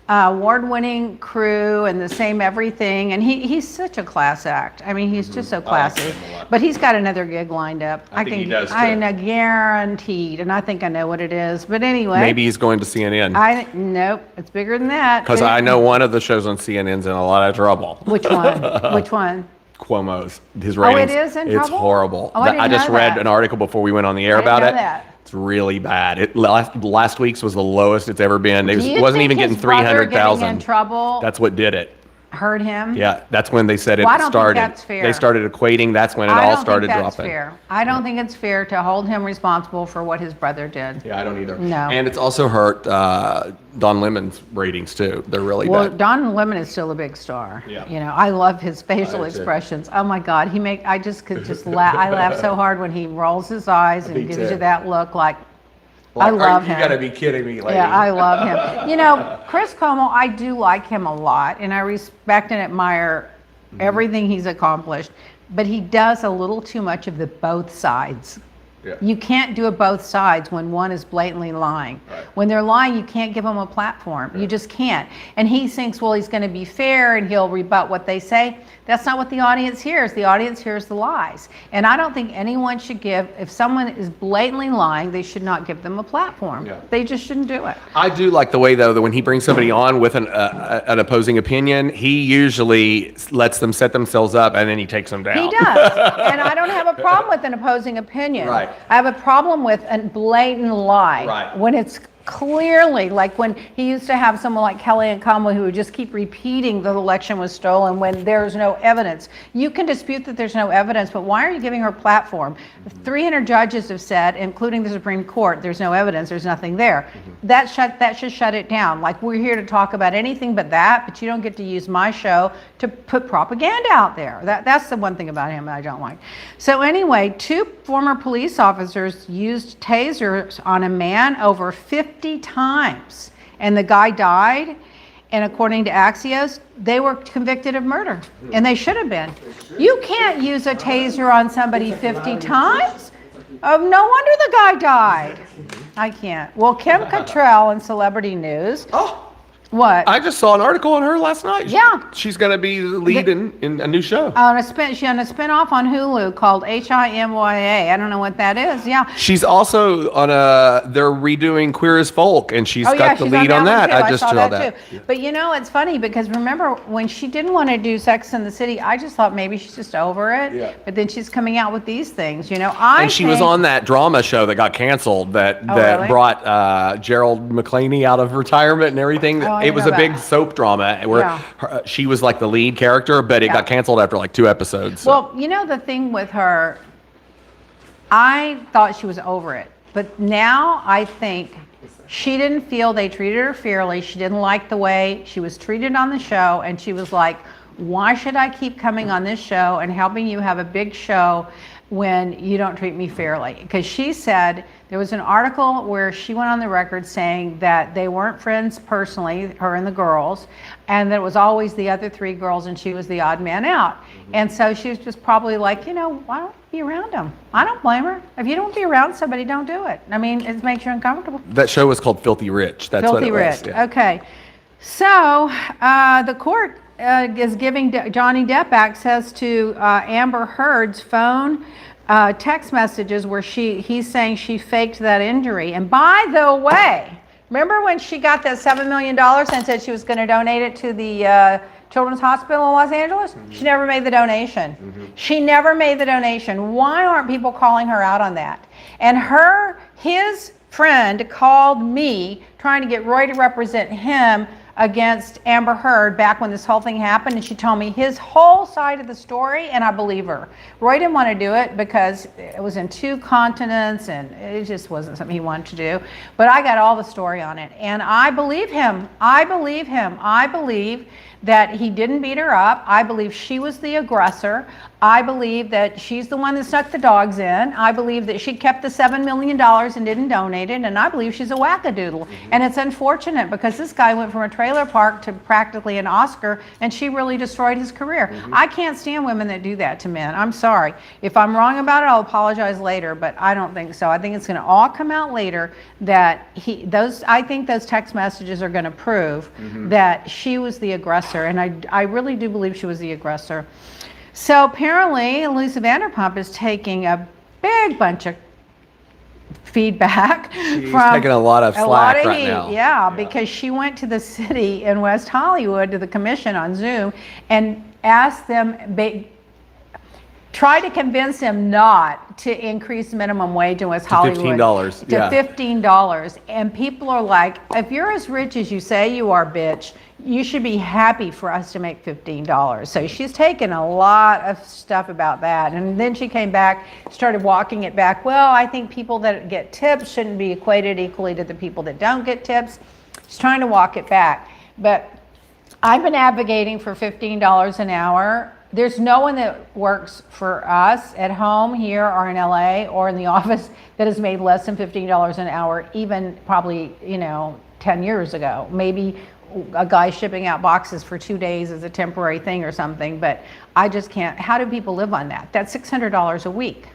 award-winning crew and the same everything. And he's such a class act. I mean, he's just so classy. But he's got another gig lined up. I think he does, too. I know, guaranteed. And I think I know what it is. But anyway. Maybe he's going to CNN. Nope, it's bigger than that. Because I know one of the shows on CNN's in a lot of trouble. Which one? Which one? Cuomo's. His ratings. Oh, it is in It's trouble? horrible. Oh, I just didn't know read that. an article before we went on the air I didn't about know it. that. It's really bad. Last week's was the lowest it's ever been. Do It you wasn't think even getting his brother 300,000. getting in trouble That's what did it. hurt him? Yeah, that's when they said it Well, I don't think started. that's fair. They started equating. That's when it I all don't started think that's dropping. fair. I don't think it's fair to hold him responsible for what his brother did. Yeah, I don't either. No. And it's also hurt Don Lemon's ratings too. They're really Well, bad. Don Lemon is still a big star. Yeah. I love his facial I do too. expressions. Oh my God, I just could just laugh. I laugh so hard when he rolls his eyes and Me gives too. you that look like, I love him. You got to be kidding me, lady. Yeah, I love him. Chris Cuomo, I do like him a lot, and I respect and admire everything he's accomplished, but he does a little too much of the both sides. Yeah. You can't do it both sides when one is blatantly lying. Right. When they're lying, you can't give them a platform. You just can't. And he thinks, well, he's going to be fair and he'll rebut what they say. That's not what the audience hears. The audience hears the lies. And I don't think anyone should if someone is blatantly lying, they should not give them a platform. Yeah. They just shouldn't do it. I do like the way, though, that when he brings somebody on with an opposing opinion, he usually lets them set themselves up and then he takes them down. He does. And I don't have a problem with an opposing opinion. Right. I have a problem with a blatant lie. Right. When it's clearly, like when he used to have someone like Kellyanne Conway who would just keep repeating the election was stolen when there's no evidence. You can dispute that there's no evidence, but why are you giving her a platform? 300 judges have said, including the Supreme Court, there's no evidence, there's nothing there. That should shut it down. Like, we're here to talk about anything but that, but you don't get to use my show to put propaganda out there. That's the one thing about him that I don't like. So anyway, 2 former police officers used tasers on a man over 50 times, and the guy died. And according to Axios, they were convicted of murder, and they should have been. You can't use a taser on somebody 50 times. Oh, no wonder the guy died. I can't. Well, Kim Catrell in Celebrity News. Oh, What? I just saw an article on her last night. Yeah. She's going to be the lead in a new show. She on a spinoff on Hulu called HIMYA. I don't know what that is. Yeah. She's also on they're redoing Queer as Folk, and she's got the she's lead on that. one too. I just saw saw that too. But it's funny because remember when she didn't want to do Sex and the City, I just thought maybe she's just over it. Yeah. But then she's coming out with these things, And she was on that drama show that got canceled that really? brought Gerald McClaney out of retirement and everything. I It was didn't a know big that. soap drama where she was like the lead character, but it got canceled after like 2 episodes. So. Well, the thing with her, I thought she was over it. But now I think she didn't feel they treated her fairly. She didn't like the way she was treated on the show. And she was like, why should I keep coming on this show and helping you have a big show when you don't treat me fairly? Because she said, there was an article where she went on the record saying that they weren't friends personally, her and the girls, and that it was always the other 3 girls and she was the odd man out. And so she was just probably like, why don't you be around them? I don't blame her. If you don't be around somebody, don't do it. I mean, it makes you uncomfortable. That show was called Filthy Rich. That's what it was. Filthy Rich. Yeah. Okay. So the court is giving Johnny Depp access to Amber Heard's phone, text messages where he's saying she faked that injury. And by the way, remember when she got that $7 million and said she was going to donate it to the Children's Hospital in Los Angeles? She never made the donation. She never made the donation. Why aren't people calling her out on that? And his friend called me trying to get Roy to represent him against Amber Heard back when this whole thing happened, and she told me his whole side of the story, and I believe her. Roy didn't want to do it because it was in 2 continents and it just wasn't something he wanted to do, but I got all the story on it, and I believe him. I believe that he didn't beat her up. I believe she was the aggressor. I believe that she's the one that snuck the dogs in. I believe that she kept the $7 million and didn't donate it. And I believe she's a wackadoodle. And it's unfortunate because this guy went from a trailer park to practically an Oscar, and she really destroyed his career. I can't stand women that do that to men. I'm sorry. If I'm wrong about it, I'll apologize later, but I don't think so. I think it's going to all come out later that I think those text messages are going to prove that she was the aggressor. And I really do believe she was the aggressor. So apparently, Lisa Vanderpump is taking a big bunch of feedback. She's taking a lot of slack right now. Yeah, because she went to the city in West Hollywood, to the commission on Zoom, and asked them, tried to convince them not to increase minimum wage in West Hollywood. $15. To $15. And people are like, if you're as rich as you say you are, bitch, you should be happy for us to make $15. So she's taken a lot of stuff about that. And then she came back, started walking it back. Well, I think people that get tips shouldn't be equated equally to the people that don't get tips. She's trying to walk it back. But I've been advocating for $15 an hour. There's no one that works for us at home here or in LA or in the office that has made less than $15 an hour, even probably, 10 years ago. Maybe a guy shipping out boxes for 2 days is a temporary thing or something, but I just can't. How do people live on that? That's $600 a week.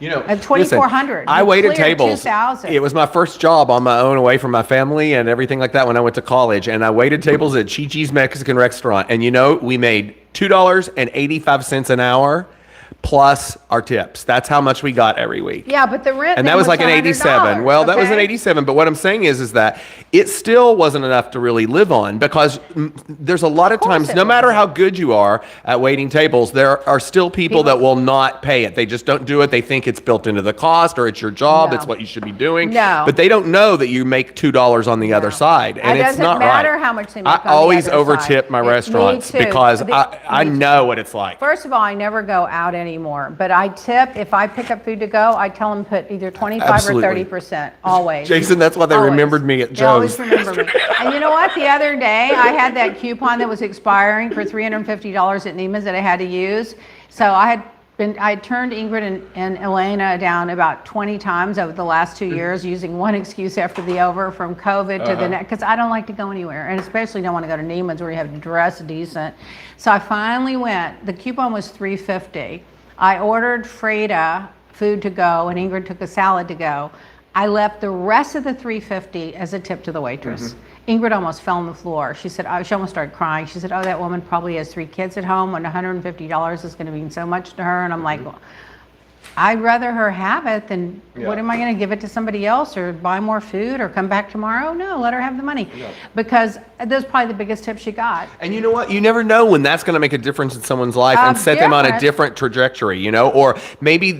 At $2,400. I waited tables. 2,000. It was my first job on my own, away from my family and everything like that when I went to college. And I waited tables at Chi-Chi's Mexican restaurant. And we made $2.85 an hour plus our tips. That's how much we got every week. Yeah, but the rent. And that was like an 87. Well, that was an 87. But what I'm saying is that it still wasn't enough to really live on, because there's a lot of times, no matter how good you are at waiting tables, there are still people that will not pay it. They just don't do it. They think it's built into the cost, or it's your job. It's what you should be doing. No. But they don't know that you make $2 on the other side. And it's not right. It doesn't matter how much they make on the I always other over-tip side. my restaurants Me too. because I know what it's like. First of all, I never go out anymore, but I tip. If I pick up food to go, I tell them put either 25 or 30%, always. Jason, that's why they remembered me at Joe's. They always remember me. And you know what? The other day, I had that coupon that was expiring for $350 at Neiman's that I had to use. So I turned Ingrid and Elena down about 20 times over the last 2 years, using one excuse after the other, from COVID to the next, because I don't like to go anywhere, and especially don't want to go to Neiman's where you have to dress decent. So I finally went. The coupon was $350. I ordered Freda food to go, and Ingrid took a salad to go. I left the rest of the $350 as a tip to the waitress. Ingrid almost fell on the floor. She said, she almost started crying. She said, that woman probably has 3 kids at home, and $150 is going to mean so much to her. And I'm like, well, I'd rather her have it than what am I going to give it to somebody else, or buy more food, or come back tomorrow? No, let her have the money. Because that's probably the biggest tip she got. And you know what? You never know when that's going to make a difference in someone's life and set them on a different trajectory, or maybe,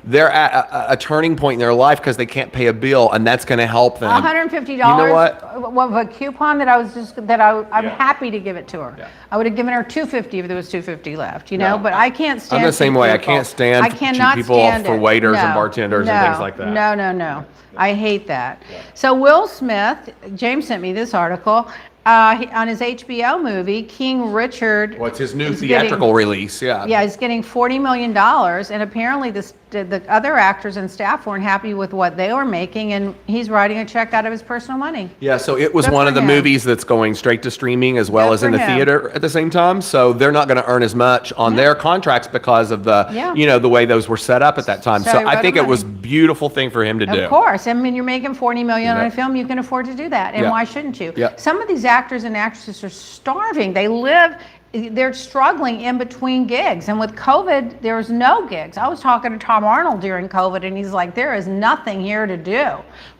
they're at a turning point in their life because they can't pay a bill, and that's going to help them. $150. You know what? A coupon that I'm happy to give it to her. Yeah. I would have given her $250 if there was $250 left, but I can't stand. I'm the same way. I can't stand people off for waiters and bartenders and things like that. No. I hate that. Yeah. So Will Smith, James sent me this article, on his HBO movie, King Richard. What's his new theatrical release? Yeah. Yeah, he's getting $40 million, and apparently the other actors and staff weren't happy with what they were making, and he's writing a check out of his personal money. Yeah, so it was one of the movies that's going straight to streaming as well as in the theater at the same time, so they're not going to earn as much on their contracts because of the, the way those were set up at that time. So I think it was beautiful beautiful thing for him to do. Of course. I mean, you're making $40 million on a Yep. film. You can afford to do that. And Yep. why shouldn't you? Yep. Some of these actors and actresses are starving. They're struggling in between gigs. And with COVID, there was no gigs. I was talking to Tom Arnold during COVID, and he's like, there is nothing here to do.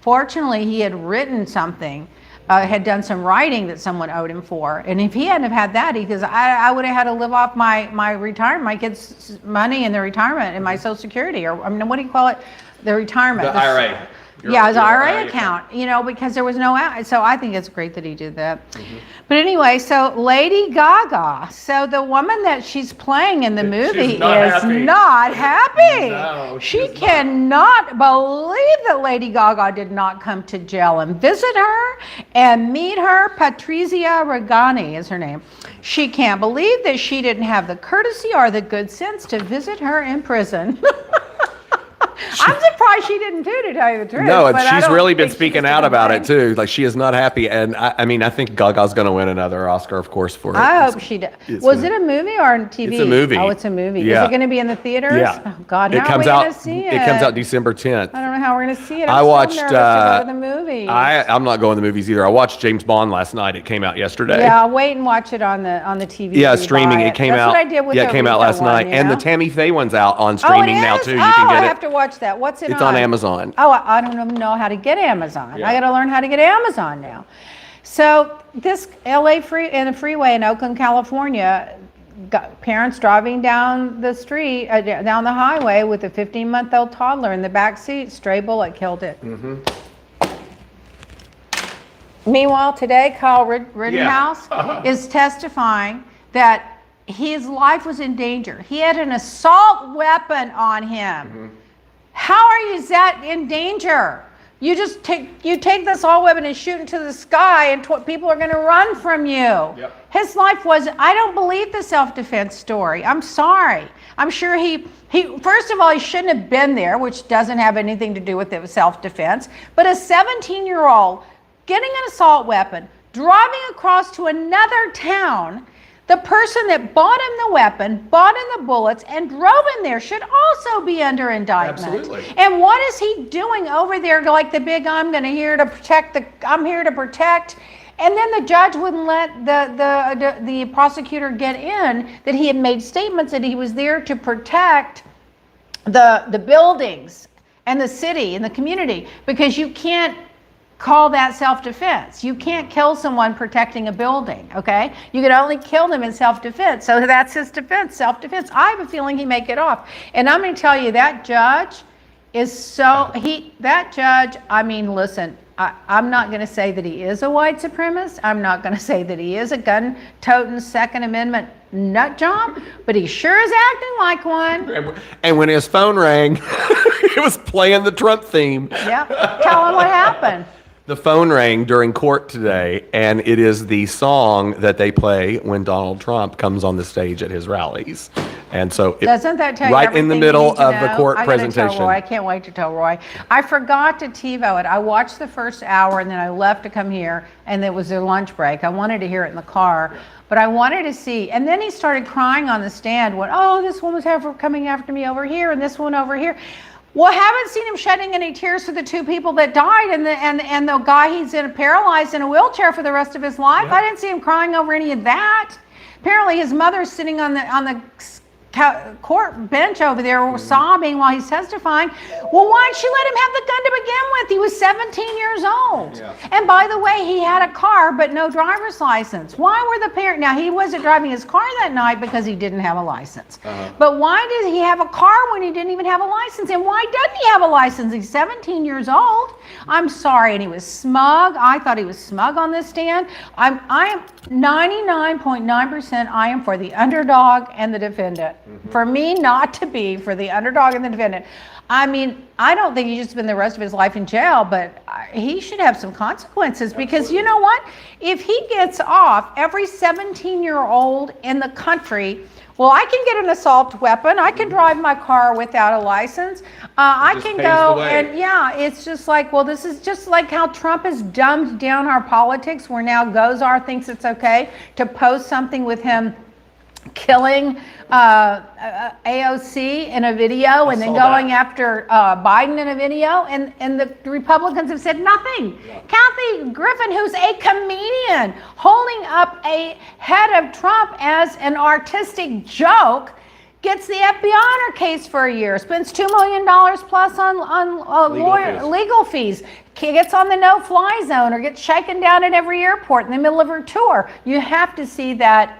Fortunately, he had written something, had done some writing that someone owed him for. And if he hadn't have had that, because I would have had to live off my retirement, my kids' money and their retirement and my Social Security, or I mean, what do you call it? The retirement. The IRA. Yeah, his IRA account, you know, because there was no, so I think it's great that he did that. But anyway, so Lady Gaga, so the woman that she's playing in the movie is not happy. No, she cannot believe that Lady Gaga did not come to jail and visit her and meet her. Patrizia Regani is her name. She can't believe that she didn't have the courtesy or the good sense to visit her in prison. I'm surprised she didn't too, to tell you the truth. No, and but I she's don't really been think speaking she's out about it complain. too. Like she is not happy, and I mean, I think Gaga's going to win another Oscar, of course, for it. I hope she does. Was it a movie or on TV? It's a movie. Oh, it's a movie. Yeah. Is it going to be in the theaters? Yeah. Oh, God, It how comes are we out. going to see it? It comes out December 10th. I don't know how we're going to see it. I I'm watched. so nervous to go to the movies. I'm not going to the movies either. I watched James Bond last night. It came out yesterday. Yeah, I'll wait and watch it on the TV. Yeah, when you streaming. buy It came That's out. What I did with yeah, the it came out Rita last one, night, you and the know? Tammy Faye one's out on Oh, streaming it now is? too. You Oh, can get I it. have to watch that. What's it on? It's on Amazon. Oh, I don't even know how to get Amazon. Yeah. I got to learn how to get Amazon now. So this LA freeway in Oakland, California, got parents driving down the street, down the highway with a 15-month-old toddler in the back seat. Stray bullet killed it. Meanwhile, today, Kyle Rittenhouse is testifying that his life was in danger. He had an assault weapon on him. How is that in danger? You just take this assault weapon and shoot into the sky, and people are going to run from you. Yep. His life was. I don't believe the self-defense story. I'm sorry. I'm sure he first of all, he shouldn't have been there, which doesn't have anything to do with the self-defense. But a 17-year-old getting an assault weapon, driving across to another town. The person that bought him the weapon, bought him the bullets, and drove in there should also be under indictment. Absolutely. And what is he doing over there like the big I'm here to protect. And then the judge wouldn't let the prosecutor get in that he had made statements that he was there to protect the buildings and the city and the community, because you can't call that self-defense. You can't kill someone protecting a building, okay? You can only kill them in self-defense. So that's his defense, self-defense. I have a feeling he may get off. And I'm going to tell you, that judge is I mean, listen, I'm not going to say that he is a white supremacist. I'm not going to say that he is a gun-toting Second Amendment nut job, but he sure is acting like one. And when his phone rang, it was playing the Trump theme. Yep. Tell him what happened. The phone rang during court today, and it is the song that they play when Donald Trump comes on the stage at his rallies. And so Doesn't that tell you right in the everything middle you need to of the know? court I gotta presentation. Tell Roy. I can't wait to tell Roy. I forgot to TiVo it. I watched the first hour and then I left to come here, and it was their lunch break. I wanted to hear it in the car, but I wanted to see. And then he started crying on the stand. This woman's coming after me over here, and this one over here. Well, I haven't seen him shedding any tears for the two people that died and the guy he's paralyzed in a wheelchair for the rest of his life. Yeah. I didn't see him crying over any of that. Apparently, his mother's sitting on the court bench over there sobbing while he's testifying. Well, why did she let him have the gun to begin with? He was 17 years old. Yeah. And by the way, he had a car but no driver's license. Why were the parents? Now, he wasn't driving his car that night because he didn't have a license. But why did he have a car when he didn't even have a license? And why doesn't he have a license? He's 17 years old. I'm sorry. And he was smug. I thought he was smug on this stand. I am 99.9% I am for the underdog and the defendant. For me not to be for the underdog and the defendant. I mean, I don't think he should spend the rest of his life in jail, but he should have some consequences. Because you know what? If he gets off, every 17-year-old in the country, well, I can get an assault weapon. I can drive my car without a license. I can go and it's just like, well, this is just like how Trump has dumbed down our politics, where now Gozar thinks it's okay to post something with him killing AOC in a video and then going after Biden in a video, and the Republicans have said nothing. Yeah. Kathy Griffin, who's a comedian, holding up a head of Trump as an artistic joke, gets the FBI on her case for a year, spends $2 million plus on legal fees, gets on the no-fly zone or gets shaken down at every airport in the middle of her tour. You have to see that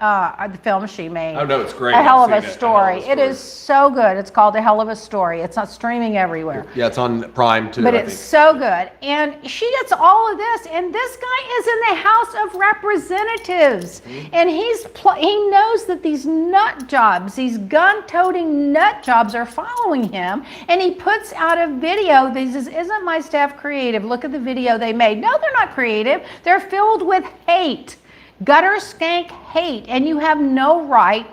the film she made. Oh no, it's great. A hell of a story. It is so good. It's called A Hell of a Story. It's not streaming everywhere. Yeah, it's on Prime too. But it's so good. And she gets all of this, and this guy is in the House of Representatives. Mm-hmm. And he knows that these nut jobs, these gun-toting nut jobs are following him, and he puts out a video that says, "Isn't my staff creative? Look at the video they made." No, they're not creative. They're filled with hate, gutter skank hate, and you have no right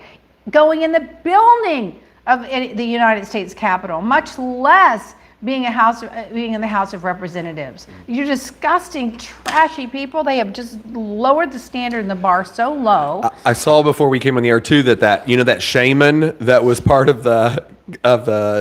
going in the building of the United States Capitol, much less being in the House of Representatives. You're disgusting, trashy people. They have just lowered the standard and the bar so low. I saw before we came on the air too that shaman that was part of the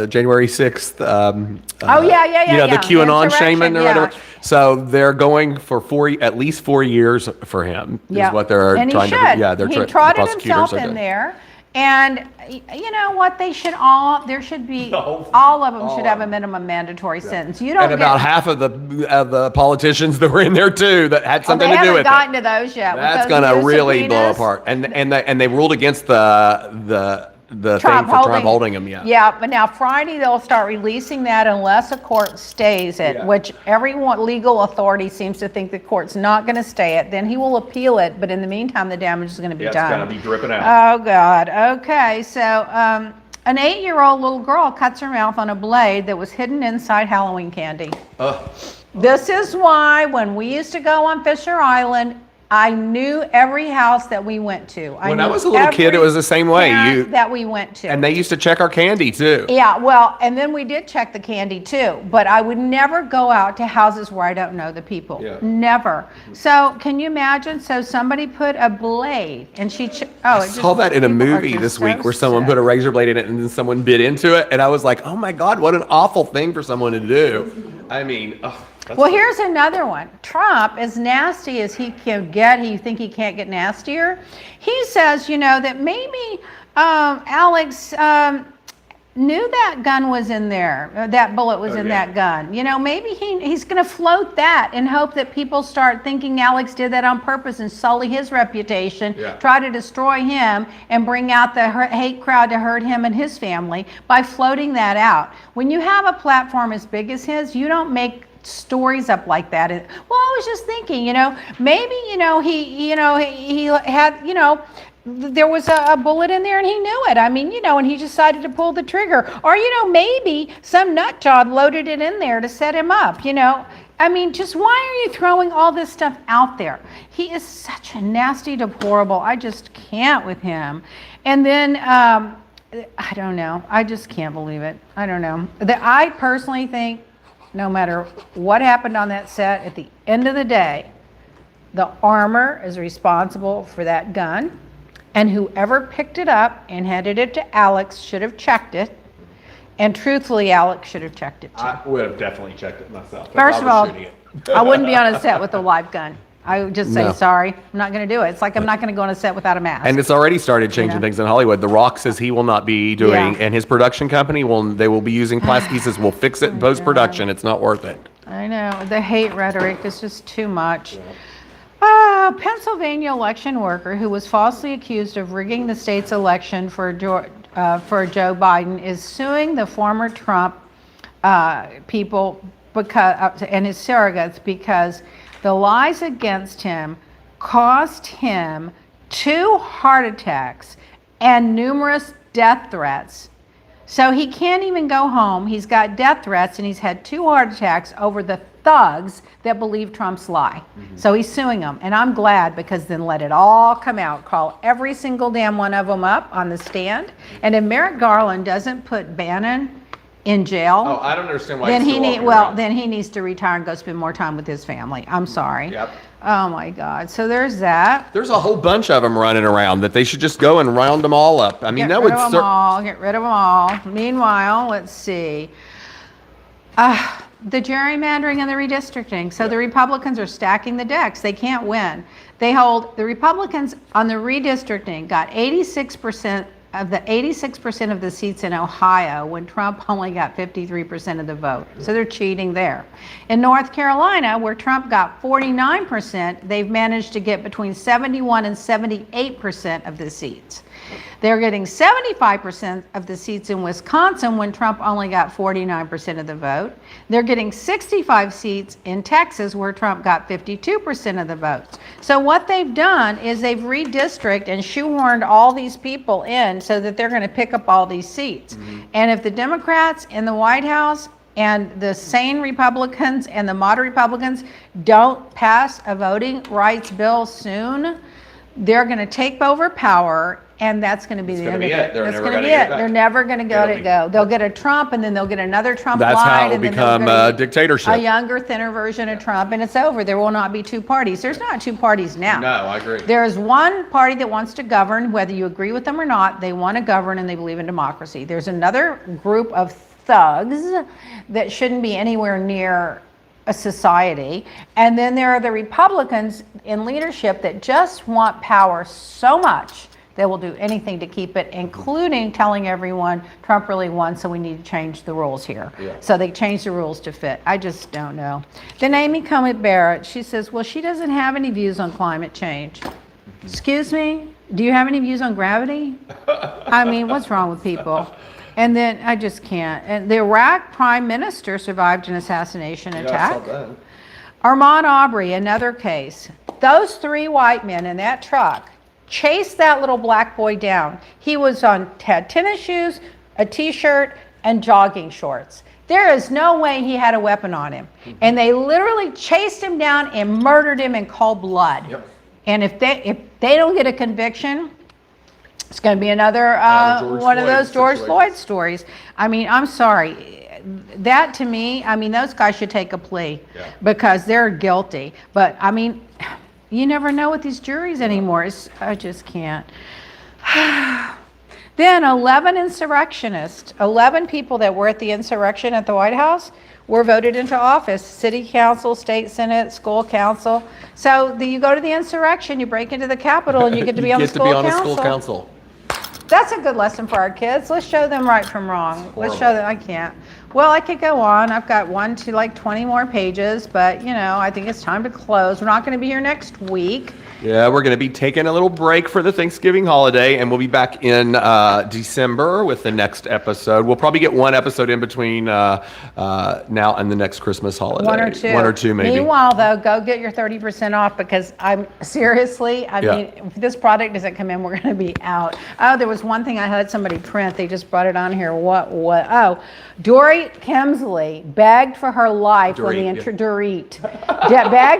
January 6th. The QAnon shaman or whatever. So they're going for at least 4 years for him. Is what they're trying to do. Yeah, he trotted himself in there. And you know what? All of them should have a minimum mandatory sentence. You don't. And about half of the politicians that were in there too that had something to do with it. They haven't gotten to those yet. That's going to really blow apart. And they ruled against the Trump holding them. Yeah, but now Friday they'll start releasing that unless a court stays it, which everyone legal authority seems to think the court's not going to stay it. Then he will appeal it, but in the meantime the damage is going to be done. It's going to be dripping out. Oh God. Okay, so an 8-year-old little girl cuts her mouth on a blade that was hidden inside Halloween candy. This is why when we used to go on Fisher Island, I knew every house that we went to. When I was a little kid, it was the same way. That we went to. And they used to check our candy too. Yeah, well, and then we did check the candy too. But I would never go out to houses where I don't know the people. Yeah. Never. So can you imagine? So somebody put a blade and I saw that in a movie this week where someone put a razor blade in it and then someone bit into it. And I was like, oh my God, what an awful thing for someone to do. I mean, well, here's another one. Trump, as nasty as he can get, you think he can't get nastier? He says, that maybe Alex knew that gun was in there, that bullet was in that gun. Maybe he's going to float that and hope that people start thinking Alex did that on purpose and sully his reputation, try to destroy him and bring out the hate crowd to hurt him and his family by floating that out. When you have a platform as big as his, you don't make stories up like that. Well, I was just thinking, maybe, he had, there was a bullet in there and he knew it. I mean, and he decided to pull the trigger. Or, maybe some nut job loaded it in there to set him up, I mean, just why are you throwing all this stuff out there? He is such a nasty, deplorable. I just can't with him. And then, I don't know. I just can't believe it. I don't know. I personally think no matter what happened on that set, at the end of the day, the armor is responsible for that gun, and whoever picked it up and handed it to Alex should have checked it, and truthfully, Alex should have checked it too. I would have definitely checked it myself. First of all, I wouldn't be on a set with a live gun. I would just say, sorry, I'm not going to do it. It's like I'm not going to go on a set without a mask. And it's already started changing things in Hollywood. The Rock says he will not be doing, and his production company will be using plastic. He says, we'll fix it in post-production. It's not worth it. I know. The hate rhetoric is just too much. Pennsylvania election worker who was falsely accused of rigging the state's election for Joe Biden is suing the former Trump people and his surrogates because the lies against him cost him 2 heart attacks and numerous death threats. So he can't even go home. He's got death threats and he's had 2 heart attacks over the thugs that believe Trump's lie. Mm-hmm. So he's suing them. And I'm glad, because then let it all come out. Call every single damn one of them up on the stand. And if Merrick Garland doesn't put Bannon in jail. Oh, I don't understand why then he's he still need walking well around. then he needs to retire and go spend more time with his family. I'm sorry. Yep. Oh my God. So there's that. There's a whole bunch of them running around that they should just go and round them all up. I mean, Get that rid would of them all. Get rid of them all. Meanwhile, let's see. The gerrymandering and the redistricting. So the Republicans are stacking the decks. They can't win. The Republicans on the redistricting got 86% of the seats in Ohio when Trump only got 53% of the vote. So they're cheating there. In North Carolina, where Trump got 49%, they've managed to get between 71 and 78% of the seats. They're getting 75% of the seats in Wisconsin when Trump only got 49% of the vote. They're getting 65 seats in Texas where Trump got 52% of the votes. So what they've done is they've redistricted and shoehorned all these people in so that they're going to pick up all these seats. And if the Democrats in the White House and the sane Republicans and the moderate Republicans don't pass a voting rights bill soon, they're going to take over power, and that's going to be the end of it. That's going to be it. They're never going to go. They'll get a Trump, and then they'll get another Trump That's line, how it will and then become a dictatorship. a younger, thinner version of Trump, and it's over. There will not be two parties. There's not two parties now. No, I agree. There is one party that wants to govern, whether you agree with them or not. They want to govern, and they believe in democracy. There's another group of thugs that shouldn't be anywhere near a society. And then there are the Republicans in leadership that just want power so much they will do anything to keep it, including telling everyone Trump really won, so we need to change the rules here. Yeah. So they changed the rules to fit. I just don't know. Then Amy Coney Barrett, she says, well, she doesn't have any views on climate change. Excuse me? Do you have any views on gravity? I mean, what's wrong with people? And then I just can't. And the Iraq prime minister survived an assassination attack. I saw that. Ahmaud Arbery, another case. Those three white men in that truck chased that little black boy down. He had tennis shoes, a t-shirt, and jogging shorts. There is no way he had a weapon on him. And they literally chased him down and murdered him in cold blood. Yep. And if they don't get a conviction, it's going to be another one of those George Floyd stories. I mean, I'm sorry. That to me, I mean, those guys should take a plea because they're guilty. But I mean, you never know with these juries anymore. I just can't. Then 11 insurrectionists, 11 people that were at the insurrection at the White House were voted into office. City council, state senate, school council. So you go to the insurrection, you break into the Capitol, and you get to be on the school council. That's a good lesson for our kids. Let's show them right from wrong. Let's show them. I can't. Well, I could go on. I've got 20 more pages, but I think it's time to close. We're not going to be here next week. Yeah, we're going to be taking a little break for the Thanksgiving holiday, and we'll be back in December with the next episode. We'll probably get one episode in between now and the next Christmas holiday. One or two. One or two, maybe. Meanwhile, though, go get your 30% off because I mean, if this product doesn't come in, we're going to be out. Oh, there was one thing I had somebody print. They just brought it on here. What? Oh, Dorit Kemsley begged for her life begged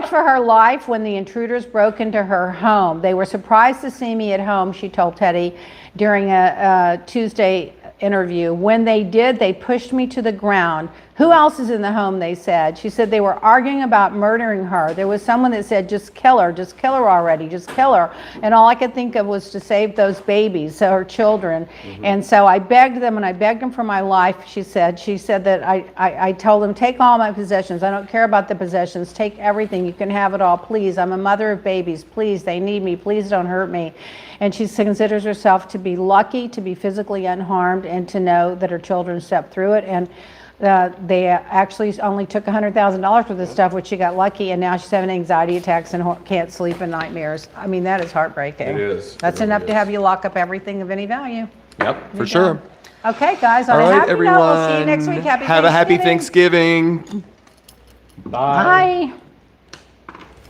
for her life when the intruders broke into her home. They were surprised to see me at home, she told Teddy during a Tuesday interview. When they did, they pushed me to the ground. Who else is in the home, they said. She said they were arguing about murdering her. There was someone that said, just kill her already, just kill her. And all I could think of was to save those babies, so her children. And so I begged them, and I begged them for my life, she said. She said that I told them, take all my possessions. I don't care about the possessions. Take everything. You can have it all, please. I'm a mother of babies. Please, they need me. Please don't hurt me. And she considers herself to be lucky to be physically unharmed and to know that her children stepped through it. And they actually only took $100,000 worth of stuff, which she got lucky, and now she's having anxiety attacks and can't sleep and nightmares. I mean, that is heartbreaking. It is. That's enough to have you lock up everything of any value. Yep, for sure. Okay, guys, on All a right, happy everyone. note, we'll see you next week. Have a happy Thanksgiving. Bye.